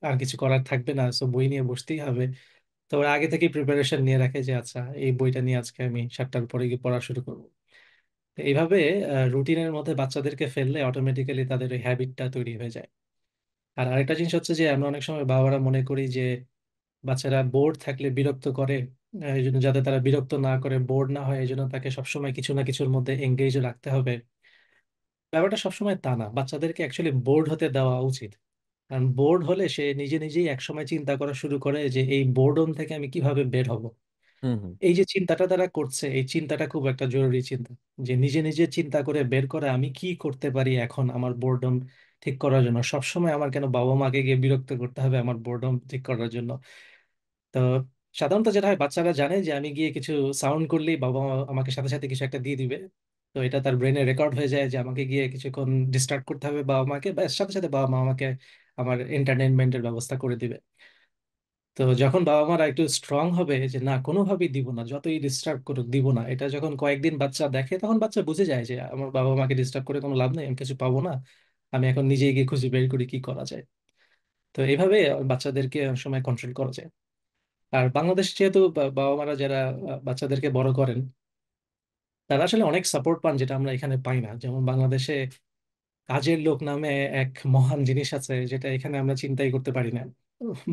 আর কিছু করার থাকবে না, সো বই নিয়ে বসতেই হবে। তো ওরা আগে থেকেই প্রিপারেশন নিয়ে রাখে যে আচ্ছা এই বইটা নিয়ে আজকে আমি 7টার পরে গিয়ে পড়া শুরু করবো। তো এইভাবে রুটিনের মধ্যে বাচ্চাদেরকে ফেললে অটোমেটিক্যালি তাদের ওই হ্যাবিটটা তৈরি হয়ে যায়। আর আরেকটা জিনিস হচ্ছে যে আমরা অনেক সময় বাবারা মনে করি যে বাচ্চারা বোর্ড থাকলে বিরক্ত করে, এই জন্য যাতে তারা বিরক্ত না করে, বোর্ড না হয়, এই জন্য তাকে সবসময় কিছু না কিছুর মধ্যে এঙ্গেজ রাখতে হবে। ব্যাপারটা সবসময় তা না, বাচ্চাদেরকে অ্যাকচুয়ালি বোর্ড হতে দেওয়া উচিত। কারণ বোর্ড হলে সে নিজে নিজেই একসময় চিন্তা করা শুরু করে যে এই বোর্ডন থেকে আমি কিভাবে বের হব। হুম হুম। এই যে চিন্তাটা তারা করছে, এই চিন্তাটা খুব একটা জরুরি চিন্তা, যে নিজে নিজে চিন্তা করে বের করে আমি কি করতে পারি এখন আমার বোর্ডম ঠিক করার জন্য। সবসময় আমার কেন বাবা মাকে গিয়ে বিরক্ত করতে হবে আমার বোর্ডম ঠিক করার জন্য? তো সাধারণত যেটা হয়, বাচ্চারা জানে যে আমি গিয়ে কিছু সাউন্ড করলেই বাবা মা আমাকে সাথে সাথে কিছু একটা দিয়ে দিবে। তো এটা তার ব্রেনে রেকর্ড হয়ে যায় যে আমাকে গিয়ে কিছুক্ষণ ডিস্ট্রাক্ট করতে হবে বাবা মাকে, ব্যাস সাথে সাথে বাবা মা আমাকে আমার এন্টারটেনমেন্টের ব্যবস্থা করে দিবে। তো যখন বাবা মারা একটু স্ট্রং হবে যে না, কোনোভাবেই দিব না, যতই ডিস্টার্ব করুক দিব না, এটা যখন কয়েকদিন বাচ্চা দেখে, তখন বাচ্চা বুঝে যায় যে আমার বাবা মাকে ডিস্টার্ব করে কোনো লাভ নেই, আমি কিছু পাবো না, আমি এখন নিজেই গিয়ে খুঁজে বের করি কি করা যায়। তো এইভাবে বাচ্চাদেরকে অনেক সময় কন্ট্রোল করা যায়। আর বাংলাদেশ যেহেতু বাবা মারা যারা বাচ্চাদেরকে বড় করেন, তারা আসলে অনেক সাপোর্ট পান, যেটা আমরা এখানে পাই না। যেমন বাংলাদেশে কাজের লোক নামে এক মহান জিনিস আছে, যেটা এখানে আমরা চিন্তাই করতে পারি না।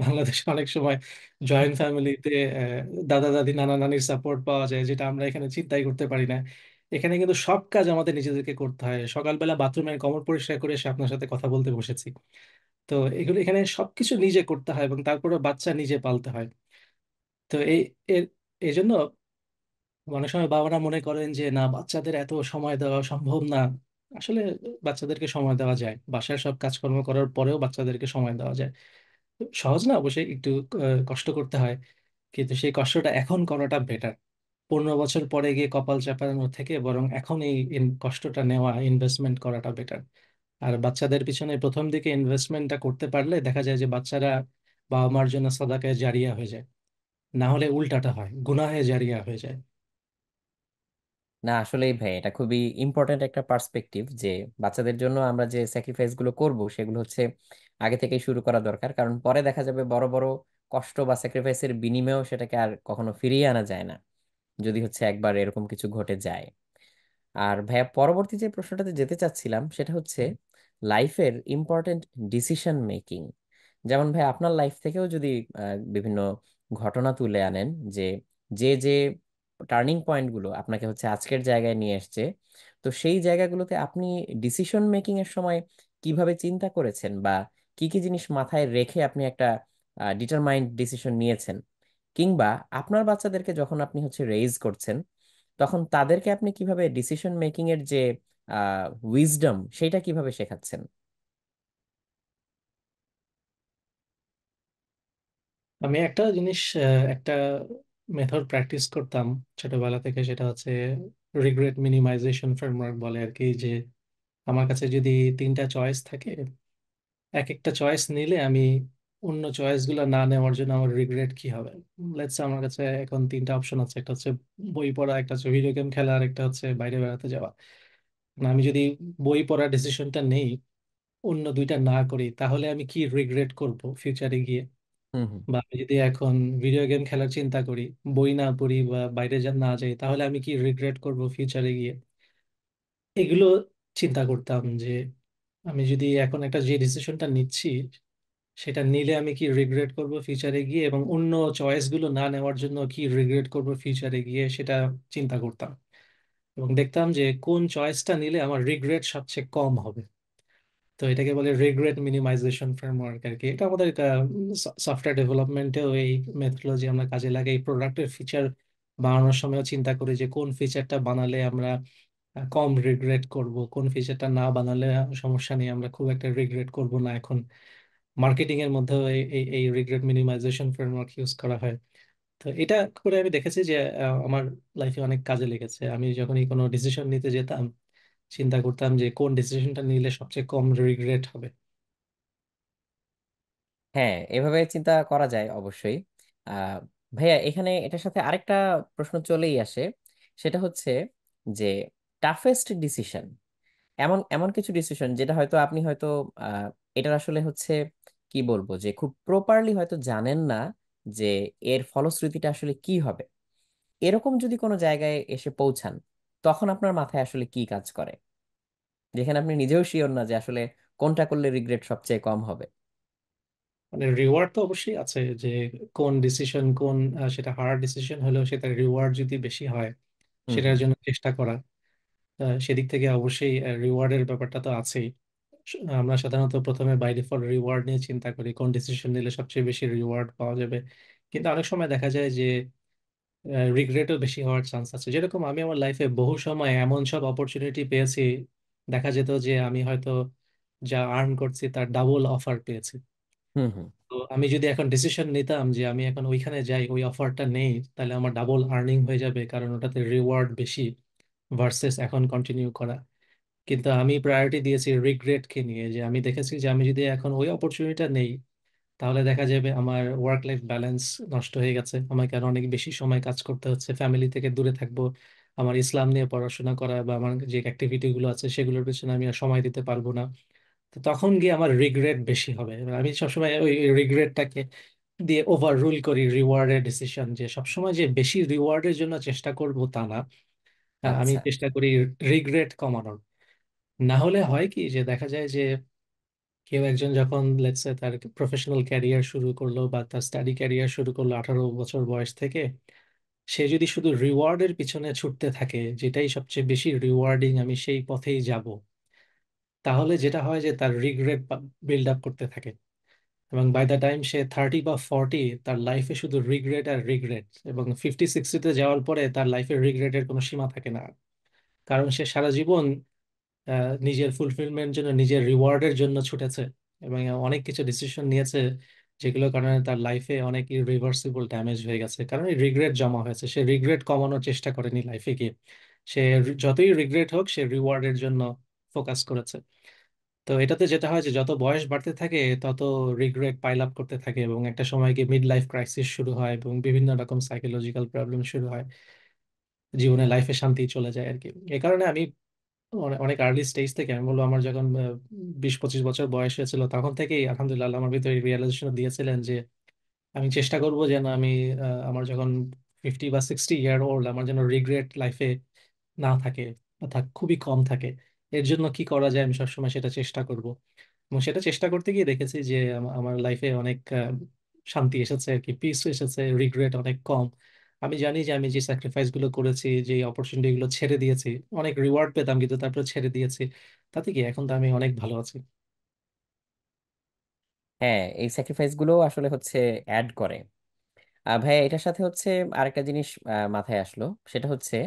বাংলাদেশে অনেক সময় জয়েন্ট ফ্যামিলিতে দাদা দাদি নানা নানির সাপোর্ট পাওয়া যায়, যেটা আমরা এখানে চিন্তাই করতে পারি না। এখানে কিন্তু সব কাজ আমাদের নিজেদেরকে করতে হয়। সকালবেলা বাথরুমের কমোড পরিষ্কার করে এসে আপনার সাথে কথা বলতে বসেছি। তো এগুলো এখানে সবকিছু নিজে করতে হয়, এবং তারপরে বাচ্চা নিজে পালতে হয়। তো এর এই জন্য অনেক সময় বাবারা মনে করেন যে না, বাচ্চাদের এত সময় দেওয়া সম্ভব না। আসলে বাচ্চাদেরকে সময় দেওয়া যায়, বাসার সব কাজকর্ম করার পরেও বাচ্চাদেরকে সময় দেওয়া যায়। সহজ না, অবশ্যই একটু কষ্ট করতে হয়, কিন্তু সেই কষ্টটা এখন করাটা বেটার। 15 বছর পরে গিয়ে কপাল চাপানোর থেকে বরং এখন এই কষ্টটা নেওয়া, ইনভেস্টমেন্ট করাটা বেটার। আর বাচ্চাদের পিছনে প্রথম দিকে ইনভেস্টমেন্টটা করতে পারলে দেখা যায় যে বাচ্চারা বাবা মার জন্য সাদাকায়ে জারিয়া হয়ে যায়। না হলে উল্টাটা হয়, গুনাহে জারিয়া হয়ে যায়। না আসলেই ভাই, এটা খুবই ইম্পর্ট্যান্ট একটা পার্সপেক্টিভ যে বাচ্চাদের জন্য আমরা যে স্যাক্রিফাইস গুলো করব সেগুলো হচ্ছে আগে থেকেই শুরু করা দরকার, কারণ পরে দেখা যাবে বড় বড় কষ্ট বা স্যাক্রিফাইসের বিনিময়েও সেটাকে আর কখনো ফিরিয়ে আনা যায় না, যদি হচ্ছে একবার এরকম কিছু ঘটে যায়। আর ভাইয়া পরবর্তী যে প্রশ্নটাতে যেতে চাচ্ছিলাম সেটা হচ্ছে লাইফের ইম্পর্টেন্ট ডিসিশন মেকিং। যেমন ভাই আপনার লাইফ থেকেও যদি বিভিন্ন ঘটনা তুলে আনেন, যে যে যে টার্নিং পয়েন্ট গুলো আপনাকে হচ্ছে আজকের জায়গায় নিয়ে এসেছে, তো সেই জায়গাগুলোতে আপনি ডিসিশন মেকিং এর সময় কিভাবে চিন্তা করেছেন, বা কি কি জিনিস মাথায় রেখে আপনি একটা ডিটারমাইন্ড ডিসিশন নিয়েছেন, কিংবা আপনার বাচ্চাদেরকে যখন আপনি হচ্ছে রেইজ করছেন তখন তাদেরকে আপনি কিভাবে ডিসিশন মেকিং এর যে উইজডম সেটা কিভাবে শেখাচ্ছেন? আমি একটা জিনিস, একটা মেথড প্র্যাকটিস করতাম ছোটবেলা থেকে, সেটা হচ্ছে রিগ্রেট মিনিমাইজেশন ফ্রেমওয়ার্ক বলে আর কি। যে আমার কাছে যদি 3টা চয়েস থাকে, এক একটা চয়েস নিলে আমি অন্য চয়েস গুলো না নেওয়ার জন্য আমার রিগ্রেট কি হবে। লেটস আমার কাছে এখন 3টা অপশন আছে, একটা হচ্ছে বই পড়া, একটা হচ্ছে ভিডিও গেম খেলা, আর একটা হচ্ছে বাইরে বেড়াতে যাওয়া। না, আমি যদি বই পড়ার ডিসিশনটা নেই, অন্য দুইটা না করি, তাহলে আমি কি রিগ্রেট করব ফিউচারে গিয়ে? হুম হুম। বা আমি যদি এখন ভিডিও গেম খেলার চিন্তা করি, বই না পড়ি বা বাইরে না যাই, তাহলে আমি কি রিগ্রেট করব ফিউচারে গিয়ে? এগুলো চিন্তা করতাম যে আমি যদি এখন একটা যে ডিসিশনটা নিচ্ছি, সেটা নিলে আমি কি রিগ্রেট করব ফিউচারে গিয়ে, এবং অন্য চয়েস গুলো না নেওয়ার জন্য কি রিগ্রেট করব ফিউচারে গিয়ে, সেটা চিন্তা করতাম। এবং দেখতাম যে কোন চয়েসটা নিলে আমার রিগ্রেট সবচেয়ে কম হবে। তো এটাকে বলে রিগ্রেট মিনিমাইজেশন ফ্রেমওয়ার্ক আর কি। এটা আমাদের সফটওয়্যার ডেভেলপমেন্টেও এই মেথোলজি আমরা কাজে লাগাই। প্রোডাক্টের ফিচার বানানোর সময় চিন্তা করি যে কোন ফিচারটা বানালে আমরা কম রিগ্রেট করব, কোন ফিচারটা না বানালে সমস্যা নেই, আমরা খুব একটা রিগ্রেট করব না। এখন মার্কেটিং এর মধ্যেও এই এই এই রিগ্রেট মিনিমাইজেশন ফ্রেমওয়ার্ক ইউজ করা হয়। তো এটা করে আমি দেখেছি যে আমার লাইফে অনেক কাজে লেগেছে। আমি যখনই কোনো ডিসিশন নিতে যেতাম, চিন্তা করতাম যে কোন ডিসিশনটা নিলে সবচেয়ে কম রিগ্রেট হবে। হ্যাঁ, এভাবে চিন্তা করা যায় অবশ্যই। আহ ভাইয়া এখানে এটার সাথে আরেকটা প্রশ্ন চলেই আসে, সেটা হচ্ছে যে টাফেস্ট ডিসিশন, এমন এমন কিছু ডিসিশন যেটা হয়তো আপনি হয়তো আহ এটার আসলে হচ্ছে কি বলবো, যে খুব প্রপারলি হয়তো জানেন না যে এর ফলশ্রুতিটা আসলে কি হবে, এরকম যদি কোনো জায়গায় এসে পৌঁছান, তখন আপনার মাথায় আসলে কি কাজ করে, যেখানে আপনি নিজেও শিওর না যে আসলে কোনটা করলে রিগ্রেট সবচেয়ে কম হবে? মানে রিওয়ার্ড তো অবশ্যই আছে, যে কোন ডিসিশন, কোন সেটা হার্ড ডিসিশন হলেও সেটা রিওয়ার্ড যদি বেশি হয়, হুম সেটার হুম। জন্য চেষ্টা করা। সেদিক থেকে অবশ্যই রিওয়ার্ডের ব্যাপারটা তো আছেই। আমরা সাধারণত প্রথমে বাই ডিফল্ট রিওয়ার্ড নিয়ে চিন্তা করি, কোন ডিসিশন নিলে সবচেয়ে বেশি রিওয়ার্ড পাওয়া যাবে। কিন্তু অনেক সময় দেখা যায় যে রিগ্রেটও বেশি হওয়ার চান্স আছে। যেরকম আমি আমার লাইফে বহু সময় এমন সব অপরচুনিটি পেয়েছি, দেখা যেত যে আমি হয়তো যা আর্ন করছি তার ডাবল অফার পেয়েছি। হুম হুম। তো আমি যদি এখন ডিসিশন নিতাম যে আমি এখন ওইখানে যাই, ওই অফারটা নেই, তাহলে আমার ডাবল আর্নিং হয়ে যাবে, কারণ ওটাতে রিওয়ার্ড বেশি ভার্সেস এখন কন্টিনিউ করা। কিন্তু আমি প্রায়োরিটি দিয়েছি রিগ্রেটকে নিয়ে, যে আমি দেখেছি যে আমি যদি এখন ওই অপরচুনিটিটা নেই, তাহলে দেখা যাবে আমার ওয়ার্ক লাইফ ব্যালেন্স নষ্ট হয়ে গেছে, আমাকে আর অনেক বেশি সময় কাজ করতে হচ্ছে, ফ্যামিলি থেকে দূরে থাকবো, আমার ইসলাম নিয়ে পড়াশোনা করা বা আমার যে অ্যাক্টিভিটি গুলো আছে সেগুলোর পেছনে আমি আর সময় দিতে পারবো না। তো তখন গিয়ে আমার রিগ্রেট বেশি হবে। এবার আমি সবসময় ওই রিগ্রেটটাকে দিয়ে ওভার রুল করি রিওয়ার্ডের ডিসিশন, যে সবসময় যে বেশি রিওয়ার্ডের জন্য চেষ্টা করব তা না। আমি আচ্ছা। চেষ্টা করি রিগ্রেট কমানোর। না হলে হয় কি, যে দেখা যায় যে কেউ একজন যখন লেটস সে তার প্রফেশনাল ক্যারিয়ার শুরু করলো বা তার স্টাডি ক্যারিয়ার শুরু করলো 18 বছর বয়স থেকে, সে যদি শুধু রিওয়ার্ডের পিছনে ছুটতে থাকে, যেটাই সবচেয়ে বেশি রিওয়ার্ডিং, আমি সেই পথেই যাব, তাহলে যেটা হয় যে তার রিগ্রেট বিল্ড আপ করতে থাকে। এবং বাই দ্য টাইম সে 30 বা 40, তার লাইফে শুধু রিগ্রেট আর রিগ্রেট। এবং 50-60-তে যাওয়ার পরে তার লাইফের রিগ্রেটের কোনো সীমা থাকে না আর। কারণ সে সারা জীবন নিজের ফুলফিলমেন্ট জন্য, নিজের রিওয়ার্ডের জন্য ছুটেছে, এবং অনেক কিছু ডিসিশন নিয়েছে যেগুলোর কারণে তার লাইফে অনেক ইরিভার্সিবল ড্যামেজ হয়ে গেছে, কারণ এই রিগ্রেট জমা হয়েছে। সে রিগ্রেট কমানোর চেষ্টা করেনি লাইফে গিয়ে, সে যতই রিগ্রেট হোক সে রিওয়ার্ডের জন্য ফোকাস করেছে। তো এটাতে যেটা হয় যে যত বয়স বাড়তে থাকে তত রিগ্রেট পাইল আপ করতে থাকে, এবং একটা সময় গিয়ে মিড লাইফ ক্রাইসিস শুরু হয় এবং বিভিন্ন রকম সাইকোলজিক্যাল প্রবলেম শুরু হয়, জীবনে লাইফে শান্তি চলে যায় আর কি। এই কারণে আমি অনেক অনেক আর্লি স্টেজ থেকে, আমি বলবো আমার যখন 20-25 বছর বয়স হয়েছিল, তখন থেকেই আলহামদুলিল্লাহ আল্লাহ আমার ভিতরে রিয়েলাইজেশন দিয়েছিলেন যে আমি চেষ্টা করব যেন আমি আমার যখন 50 বা 60 ইয়ার ওল্ড, আমার যেন রিগ্রেট লাইফে না থাকে, বা খুবই কম থাকে। এর জন্য কি করা যায় আমি সবসময় সেটা চেষ্টা করব। এবং সেটা চেষ্টা করতে গিয়ে দেখেছি যে আমার লাইফে অনেক শান্তি এসেছে আর কি, পিস এসেছে, রিগ্রেট অনেক কম। আমি জানি যে আমি যে স্যাক্রিফাইস গুলো করেছি, যে অপরচুনিটি গুলো ছেড়ে দিয়েছি, অনেক রিওয়ার্ড পেতাম কিন্তু তারপরে ছেড়ে দিয়েছি, তাতে কি এখন তো আমি অনেক ভালো আছি। হ্যাঁ, এই স্যাক্রিফাইস গুলো আসলে হচ্ছে অ্যাড করে। ভাইয়া এটার সাথে হচ্ছে আরেকটা জিনিস মাথায় আসলো, সেটা হচ্ছে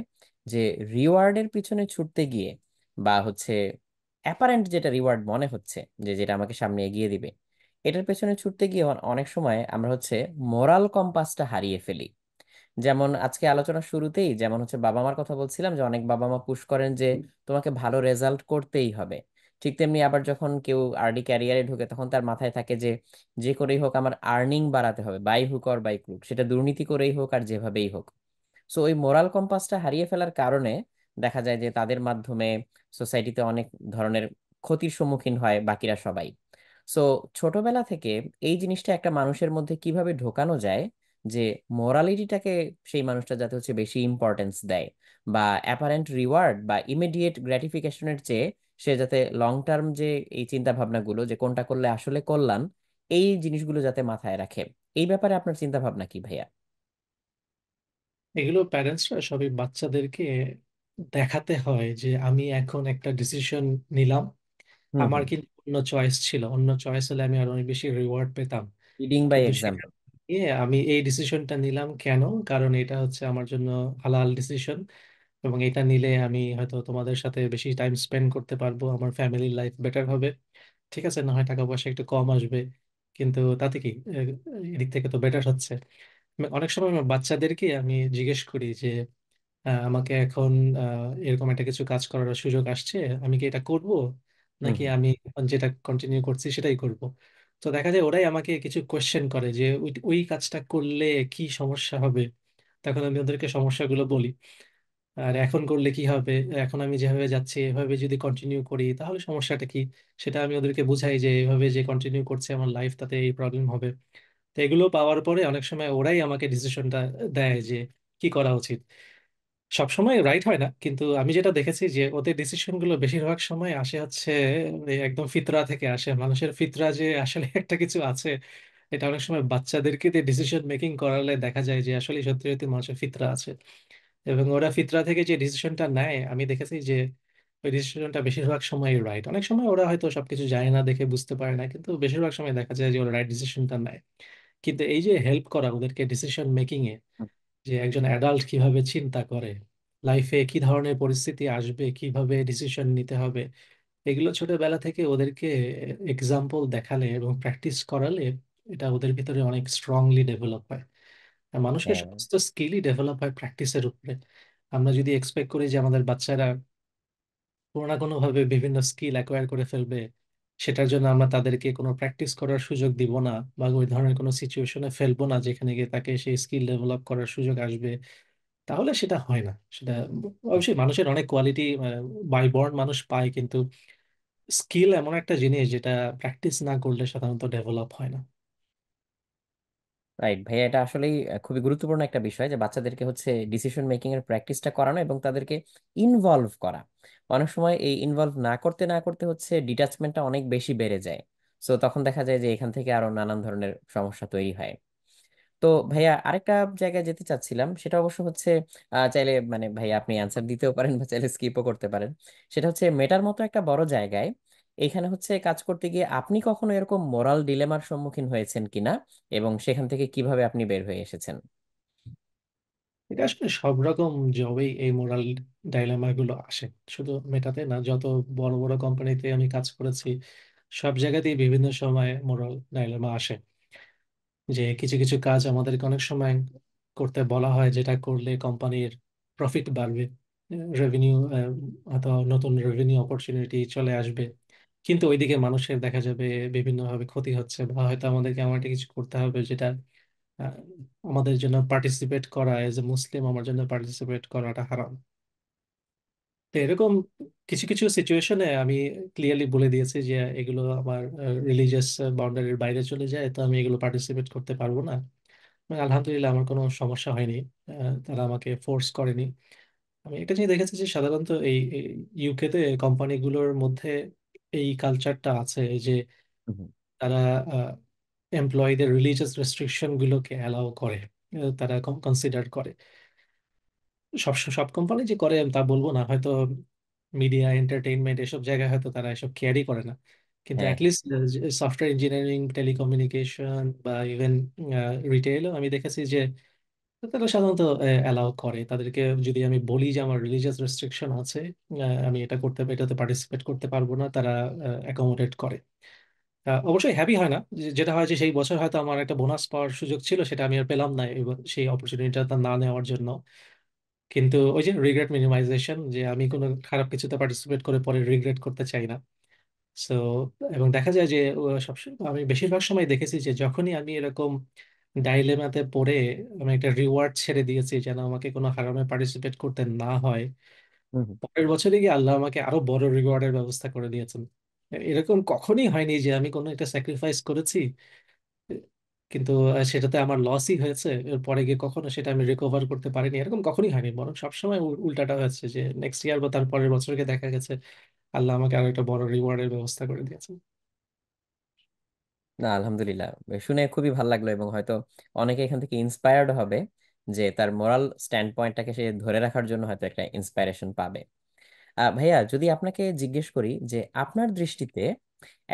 যে রিওয়ার্ডের পিছনে ছুটতে গিয়ে বা হচ্ছে অ্যাপারেন্ট যেটা রিওয়ার্ড মনে হচ্ছে যে যেটা আমাকে সামনে এগিয়ে দিবে, এটার পেছনে ছুটতে গিয়ে অনেক সময় আমরা হচ্ছে মোরাল কম্পাসটা হারিয়ে ফেলি। যেমন আজকে আলোচনার শুরুতেই যেমন হচ্ছে বাবা মার কথা বলছিলাম, যে অনেক বাবা মা পুশ করেন যে তোমাকে ভালো রেজাল্ট করতেই হবে। ঠিক তেমনি আবার যখন কেউ আর্লি ক্যারিয়ারে ঢুকে তখন তার মাথায় থাকে যে যে করেই হোক আমার আর্নিং বাড়াতে হবে, by hook or by crook, সেটা দুর্নীতি করেই হোক আর যেভাবেই হোক। সো ওই মোরাল কম্পাসটা হারিয়ে ফেলার কারণে দেখা যায় যে তাদের মাধ্যমে সোসাইটিতে অনেক ধরনের ক্ষতির সম্মুখীন হয় বাকিরা সবাই। সো ছোটবেলা থেকে এই জিনিসটা একটা মানুষের মধ্যে কিভাবে ঢোকানো যায় যে মোরালিটিটাকে সেই মানুষটা যাতে হচ্ছে বেশি ইম্পর্টেন্স দেয়, বা অ্যাপারেন্ট রিওয়ার্ড বা ইমিডিয়েট গ্র্যাটিফিকেশনের চেয়ে সে যাতে লং টার্ম যে এই চিন্তা ভাবনাগুলো যে কোনটা করলে আসলে কল্যাণ, এই জিনিসগুলো যাতে মাথায় রাখে। এই ব্যাপারে আপনার চিন্তা ভাবনা কি ভাইয়া? এগুলো প্যারেন্টসরা সবই বাচ্চাদেরকে দেখাতে হয় যে আমি এখন একটা ডিসিশন নিলাম, হুম আমার হুম। কিন্তু অন্য চয়েস ছিল, অন্য চয়েস হলে আমি আরো অনেক বেশি রিওয়ার্ড পেতাম, লিডিং বাই কিন্তু সেটা এক্সাম্পল। নিয়ে আমি এই ডিসিশনটা নিলাম কেন, কারণ এটা হচ্ছে আমার জন্য হালাল ডিসিশন, এবং এটা নিলে আমি হয়তো তোমাদের সাথে বেশি টাইম স্পেন্ড করতে পারবো, আমার ফ্যামিলি লাইফ বেটার হবে। ঠিক আছে, না হয় টাকা পয়সা একটু কম আসবে, কিন্তু তাতে কি, এদিক থেকে তো বেটার হচ্ছে। অনেক সময় আমার বাচ্চাদেরকে আমি জিজ্ঞেস করি যে আমাকে এখন এরকম একটা কিছু কাজ করার সুযোগ আসছে, আমি কি এটা করব, হুম নাকি হুম। আমি এখন যেটা কন্টিনিউ করছি সেটাই করব। তো দেখা যায় ওরাই আমাকে কিছু কোয়েশ্চেন করে যে ওই ওই কাজটা করলে কি সমস্যা হবে, তখন আমি ওদেরকে সমস্যাগুলো বলি। আর এখন করলে কি হবে, এখন আমি যেভাবে যাচ্ছি এভাবে যদি কন্টিনিউ করি তাহলে সমস্যাটা কি, সেটা আমি ওদেরকে বুঝাই যে এভাবে যে কন্টিনিউ করছে আমার লাইফ, তাতে এই প্রবলেম হবে। তো এগুলো পাওয়ার পরে অনেক সময় ওরাই আমাকে ডিসিশনটা দেয় যে কি করা উচিত। সব সময় রাইট হয় না, কিন্তু আমি যেটা দেখেছি যে ওদের ডিসিশন গুলো বেশিরভাগ সময় আসে হচ্ছে এই একদম ফিতরা থেকে আসে, মানুষের ফিতরা যে আসলে একটা কিছু আছে, এটা অনেক সময় বাচ্চাদেরকে দিয়ে ডিসিশন মেকিং করালে দেখা যায় যে আসলে সত্যি সত্যি মানুষের ফিতরা আছে। এবং ওরা ফিতরা থেকে যে ডিসিশনটা নেয়, আমি দেখেছি যে ওই ডিসিশনটা বেশিরভাগ সময় রাইট। অনেক সময় ওরা হয়তো সবকিছু জানে না দেখে বুঝতে পারে না, কিন্তু বেশিরভাগ সময় দেখা যায় যে ওরা রাইট ডিসিশনটা নেয়। কিন্তু এই যে হেল্প করা ওদেরকে ডিসিশন মেকিং এ, যে একজন অ্যাডাল্ট কিভাবে চিন্তা করে, লাইফে কি ধরনের পরিস্থিতি আসবে, কিভাবে ডিসিশন নিতে হবে, এগুলো ছোটবেলা থেকে ওদেরকে এক্সাম্পল দেখালে এবং প্র্যাকটিস করালে এটা ওদের ভিতরে অনেক স্ট্রংলি ডেভেলপ হয়। আর মানুষের হ্যাঁ। সমস্ত স্কিলই ডেভেলপ হয় প্র্যাকটিসের উপরে। আমরা যদি এক্সপেক্ট করি যে আমাদের বাচ্চারা কোনো না কোনো ভাবে বিভিন্ন স্কিল অ্যাকোয়ার করে ফেলবে, সেটার জন্য আমরা তাদেরকে কোনো প্র্যাকটিস করার সুযোগ দিব না, বা ওই ধরনের কোনো সিচুয়েশনে ফেলবো না যেখানে গিয়ে তাকে সেই স্কিল ডেভেলপ করার সুযোগ আসবে, তাহলে সেটা হয় না। সেটা অবশ্যই মানুষের অনেক কোয়ালিটি বাই বর্ন মানুষ পায়, কিন্তু স্কিল এমন একটা জিনিস যেটা প্র্যাকটিস না করলে সাধারণত ডেভেলপ হয় না। রাইট ভাইয়া, এটা আসলেই খুবই গুরুত্বপূর্ণ একটা বিষয় যে বাচ্চাদেরকে হচ্ছে ডিসিশন মেকিং এর প্র্যাকটিসটা করানো এবং তাদেরকে ইনভলভ করা। অনেক সময় এই ইনভলভ না করতে না করতে হচ্ছে ডিটাচমেন্টটা অনেক বেশি বেড়ে যায়। সো তখন দেখা যায় যে এখান থেকে আরো নানান ধরনের সমস্যা তৈরি হয়। তো ভাইয়া আরেকটা জায়গায় যেতে চাচ্ছিলাম, সেটা অবশ্য হচ্ছে চাইলে মানে ভাইয়া আপনি অ্যান্সার দিতেও পারেন বা চাইলে স্কিপও করতে পারেন। সেটা হচ্ছে মেটার মতো একটা বড় জায়গায় এখানে হচ্ছে কাজ করতে গিয়ে আপনি কখনো এরকম মোরাল ডিলেমার সম্মুখীন হয়েছেন কিনা, এবং সেখান থেকে কিভাবে আপনি বের হয়ে এসেছেন? এটা আসলে সব রকম জবেই এই মোরাল ডাইলেমা গুলো আসে, শুধু মেটাতে না, যত বড় বড় কোম্পানিতে আমি কাজ করেছি সব জায়গাতেই বিভিন্ন সময় মোরাল ডাইলেমা আসে। যে কিছু কিছু কাজ আমাদেরকে অনেক সময় করতে বলা হয় যেটা করলে কোম্পানির প্রফিট বাড়বে, রেভিনিউ, অথবা নতুন রেভিনিউ অপরচুনিটি চলে আসবে, কিন্তু ওইদিকে মানুষের দেখা যাবে বিভিন্নভাবে ক্ষতি হচ্ছে, বা হয়তো আমাদেরকে এমন একটা কিছু করতে হবে যেটা আহ, আমাদের জন্য পার্টিসিপেট করা, এজ এ মুসলিম আমার জন্য পার্টিসিপেট করাটা হারাম। তো এরকম কিছু কিছু সিচুয়েশনে আমি ক্লিয়ারলি বলে দিয়েছি যে এগুলো আমার রিলিজিয়াস বাউন্ডারির বাইরে চলে যায়, তো আমি এগুলো পার্টিসিপেট করতে পারবো না। এবং আলহামদুলিল্লাহ আমার কোনো সমস্যা হয়নি, তারা আমাকে ফোর্স করেনি। আমি এটা নিয়ে দেখেছি যে সাধারণত এই ইউকেতে কোম্পানিগুলোর মধ্যে এই কালচারটা আছে যে হুম। তারা এমপ্লয়ীদের রিলিজিয়াস রেস্ট্রিকশন গুলোকে অ্যালাউ করে, তারা কনসিডার করে। সব সব কোম্পানি যে করে তা বলবো না, হয়তো মিডিয়া এন্টারটেইনমেন্ট এসব জায়গায় হয়তো তারা এসব কেয়ারই করে না, কিন্তু হ্যাঁ। অ্যাটলিস্ট সফটওয়্যার ইঞ্জিনিয়ারিং, টেলিকমিউনিকেশন বা ইভেন রিটেলও আমি দেখেছি যে তারা সাধারণত অ্যালাউ করে তাদেরকে। যদি আমি বলি যে আমার রিলিজিয়াস রেস্ট্রিকশন আছে, আমি এটা করতে এটাতে পার্টিসিপেট করতে পারবো না, তারা অ্যাকোমোডেট করে। অবশ্যই হ্যাপি হয় না, যেটা হয় যে সেই বছর হয়তো আমার একটা বোনাস পাওয়ার সুযোগ ছিল, সেটা আমি আর পেলাম না সেই অপরচুনিটিটা না নেওয়ার জন্য। কিন্তু ওই যে রিগ্রেট মিনিমাইজেশন, যে আমি কোনো খারাপ কিছুতে পার্টিসিপেট করে পরে রিগ্রেট করতে চাই না। সো এবং দেখা যায় যে সবসময় আমি বেশিরভাগ সময় দেখেছি যে যখনই আমি এরকম ডাইলেমাতে পড়ে আমি একটা রিওয়ার্ড ছেড়ে দিয়েছি যেন আমাকে কোনো হারামে পার্টিসিপেট করতে না হয়, হুম। পরের বছরে গিয়ে আল্লাহ আমাকে আরো বড় রিওয়ার্ডের ব্যবস্থা করে দিয়েছেন। এরকম কখনই হয়নি যে আমি কোনো একটা স্যাক্রিফাইস করেছি কিন্তু সেটাতে আমার লসই হয়েছে, এর পরে গিয়ে কখনো সেটা আমি রিকভার করতে পারিনি, এরকম কখনই হয়নি। বরং সবসময় উল্টাটা হয়েছে যে নেক্সট ইয়ার বা তার পরের বছরকে দেখা গেছে আল্লাহ আমাকে আরো একটা বড় রিওয়ার্ডের ব্যবস্থা করে দিয়েছেন। না, আলহামদুলিল্লাহ, শুনে খুবই ভালো লাগলো এবং হয়তো অনেকে এখান থেকে ইন্সপায়ার্ড হবে যে তার মোরাল স্ট্যান্ড পয়েন্টটাকে সে ধরে রাখার জন্য হয়তো একটা ইন্সপায়ারেশন পাবে। ভাইয়া, যদি আপনাকে জিজ্ঞেস করি যে আপনার দৃষ্টিতে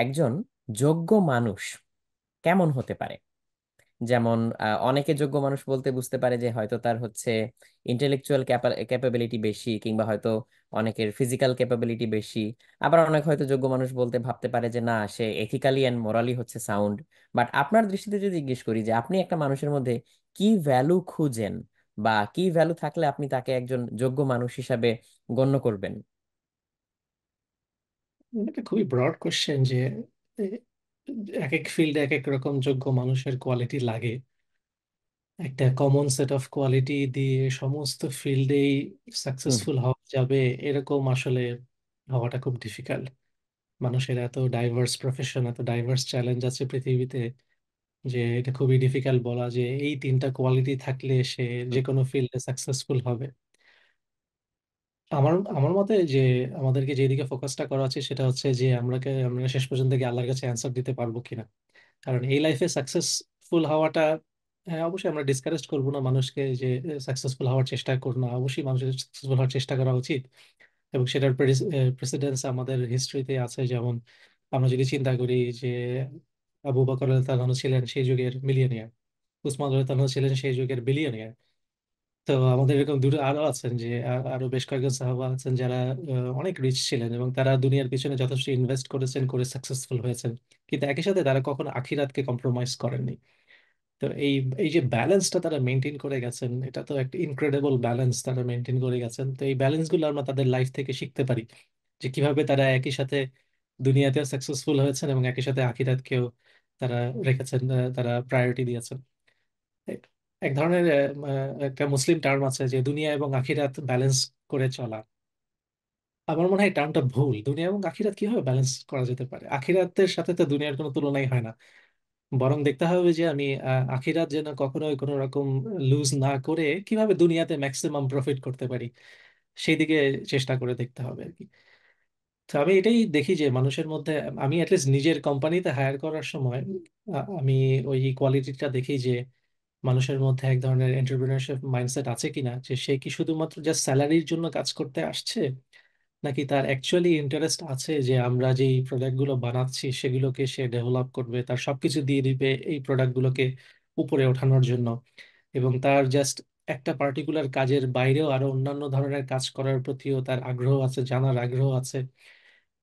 একজন যোগ্য মানুষ কেমন হতে পারে? যেমন অনেকে যোগ্য মানুষ বলতে বুঝতে পারে যে হয়তো তার হচ্ছে ইন্টেলেকচুয়াল ক্যাপাবিলিটি বেশি, কিংবা হয়তো অনেকের ফিজিক্যাল ক্যাপাবিলিটি বেশি। আবার অনেক হয়তো যোগ্য মানুষ বলতে ভাবতে পারে যে না, সে এথিক্যালি অ্যান্ড মোরালি হচ্ছে সাউন্ড। বাট আপনার দৃষ্টিতে যদি জিজ্ঞেস করি যে আপনি একটা মানুষের মধ্যে কি ভ্যালু খুঁজেন, বা কি ভ্যালু থাকলে আপনি তাকে একজন যোগ্য মানুষ হিসাবে গণ্য করবেন? এটা খুবই ব্রড কোশ্চেন যে এ, এক এক ফিল্ডে এক এক রকম যোগ্য মানুষের কোয়ালিটি লাগে। একটা কমন সেট অফ কোয়ালিটি দিয়ে সমস্ত ফিল্ডেই হুম। সাকসেসফুল হওয়া যাবে এরকম আসলে হওয়াটা খুব ডিফিকাল্ট। মানুষের এত ডাইভার্স প্রফেশন, এত ডাইভার্স চ্যালেঞ্জ আছে পৃথিবীতে, যে এটা খুবই ডিফিকাল্ট বলা যে এই তিনটা কোয়ালিটি থাকলে সে যে হুম। কোনো ফিল্ডে সাকসেসফুল হবে। আমার আমার মতে যে আমাদেরকে যেদিকে ফোকাসটা করা আছে সেটা হচ্ছে যে আমরা শেষ পর্যন্ত গিয়ে আল্লাহর কাছে অ্যান্সার দিতে পারবো কিনা। কারণ এই লাইফে সাকসেসফুল হওয়াটা, হ্যাঁ অবশ্যই আমরা ডিসকারেজ করবো না মানুষকে যে সাকসেসফুল হওয়ার চেষ্টা করুন না, অবশ্যই মানুষের সাকসেসফুল হওয়ার চেষ্টা করা উচিত। এবং সেটার প্রেসিডেন্স আমাদের হিস্ট্রিতে আছে। যেমন আমরা যদি চিন্তা করি যে আবু বকর রাদিয়াল্লাহু আনহু ছিলেন সেই যুগের মিলিয়নিয়ার, উসমান রাদিয়াল্লাহু আনহু ছিলেন সেই যুগের বিলিয়নিয়ার। তো আমাদের এরকম দুটো আরো আছেন যে আরো বেশ কয়েকজন সাহাবা আছেন যারা অনেক রিচ ছিলেন এবং তারা দুনিয়ার পিছনে যথেষ্ট ইনভেস্ট করেছেন, করে সাকসেসফুল হয়েছেন, কিন্তু একই সাথে তারা কখনো আখিরাতকে কম্প্রোমাইজ করেননি। তো এই এই যে ব্যালেন্সটা তারা মেনটেন করে গেছেন, এটা তো একটা ইনক্রেডিবল ব্যালেন্স তারা মেনটেন করে গেছেন। তো এই ব্যালেন্স গুলো আমরা তাদের লাইফ থেকে শিখতে পারি, যে কিভাবে তারা একই সাথে দুনিয়াতেও সাকসেসফুল হয়েছেন এবং একই সাথে আখিরাতকেও তারা রেখেছেন, তারা প্রায়োরিটি দিয়েছেন। এ- এক ধরনের একটা মুসলিম টার্ম আছে যে দুনিয়া এবং আখিরাত ব্যালেন্স করে চলা। আমার মনে হয় টার্মটা ভুল। দুনিয়া এবং আখিরাত কিভাবে ব্যালেন্স করা যেতে পারে? আখিরাতের সাথে তো দুনিয়ার কোনো তুলনাই হয় না। বরং দেখতে হবে যে আমি আখিরাত যেন কখনোই কোনো রকম লুজ না করে কিভাবে দুনিয়াতে ম্যাক্সিমাম প্রফিট করতে পারি, সেই দিকে চেষ্টা করে দেখতে হবে আর কি। তো আমি এটাই দেখি যে মানুষের মধ্যে, আমি অ্যাটলিস্ট নিজের কোম্পানিতে হায়ার করার সময় আমি ওই কোয়ালিটিটা দেখি যে মানুষের মধ্যে এক ধরনের এন্টারপ্রেনারশিপ মাইন্ডসেট আছে কিনা, যে সে কি শুধুমাত্র জাস্ট স্যালারির জন্য কাজ করতে আসছে, নাকি তার অ্যাকচুয়ালি ইন্টারেস্ট আছে যে আমরা যেই প্রোডাক্টগুলো বানাচ্ছি সেগুলোকে সে ডেভেলপ করবে, তার সবকিছু দিয়ে দিবে এই প্রোডাক্টগুলোকে উপরে ওঠানোর জন্য, এবং তার জাস্ট একটা পার্টিকুলার কাজের বাইরেও আরো অন্যান্য ধরনের কাজ করার প্রতিও তার আগ্রহ আছে, জানার আগ্রহ আছে।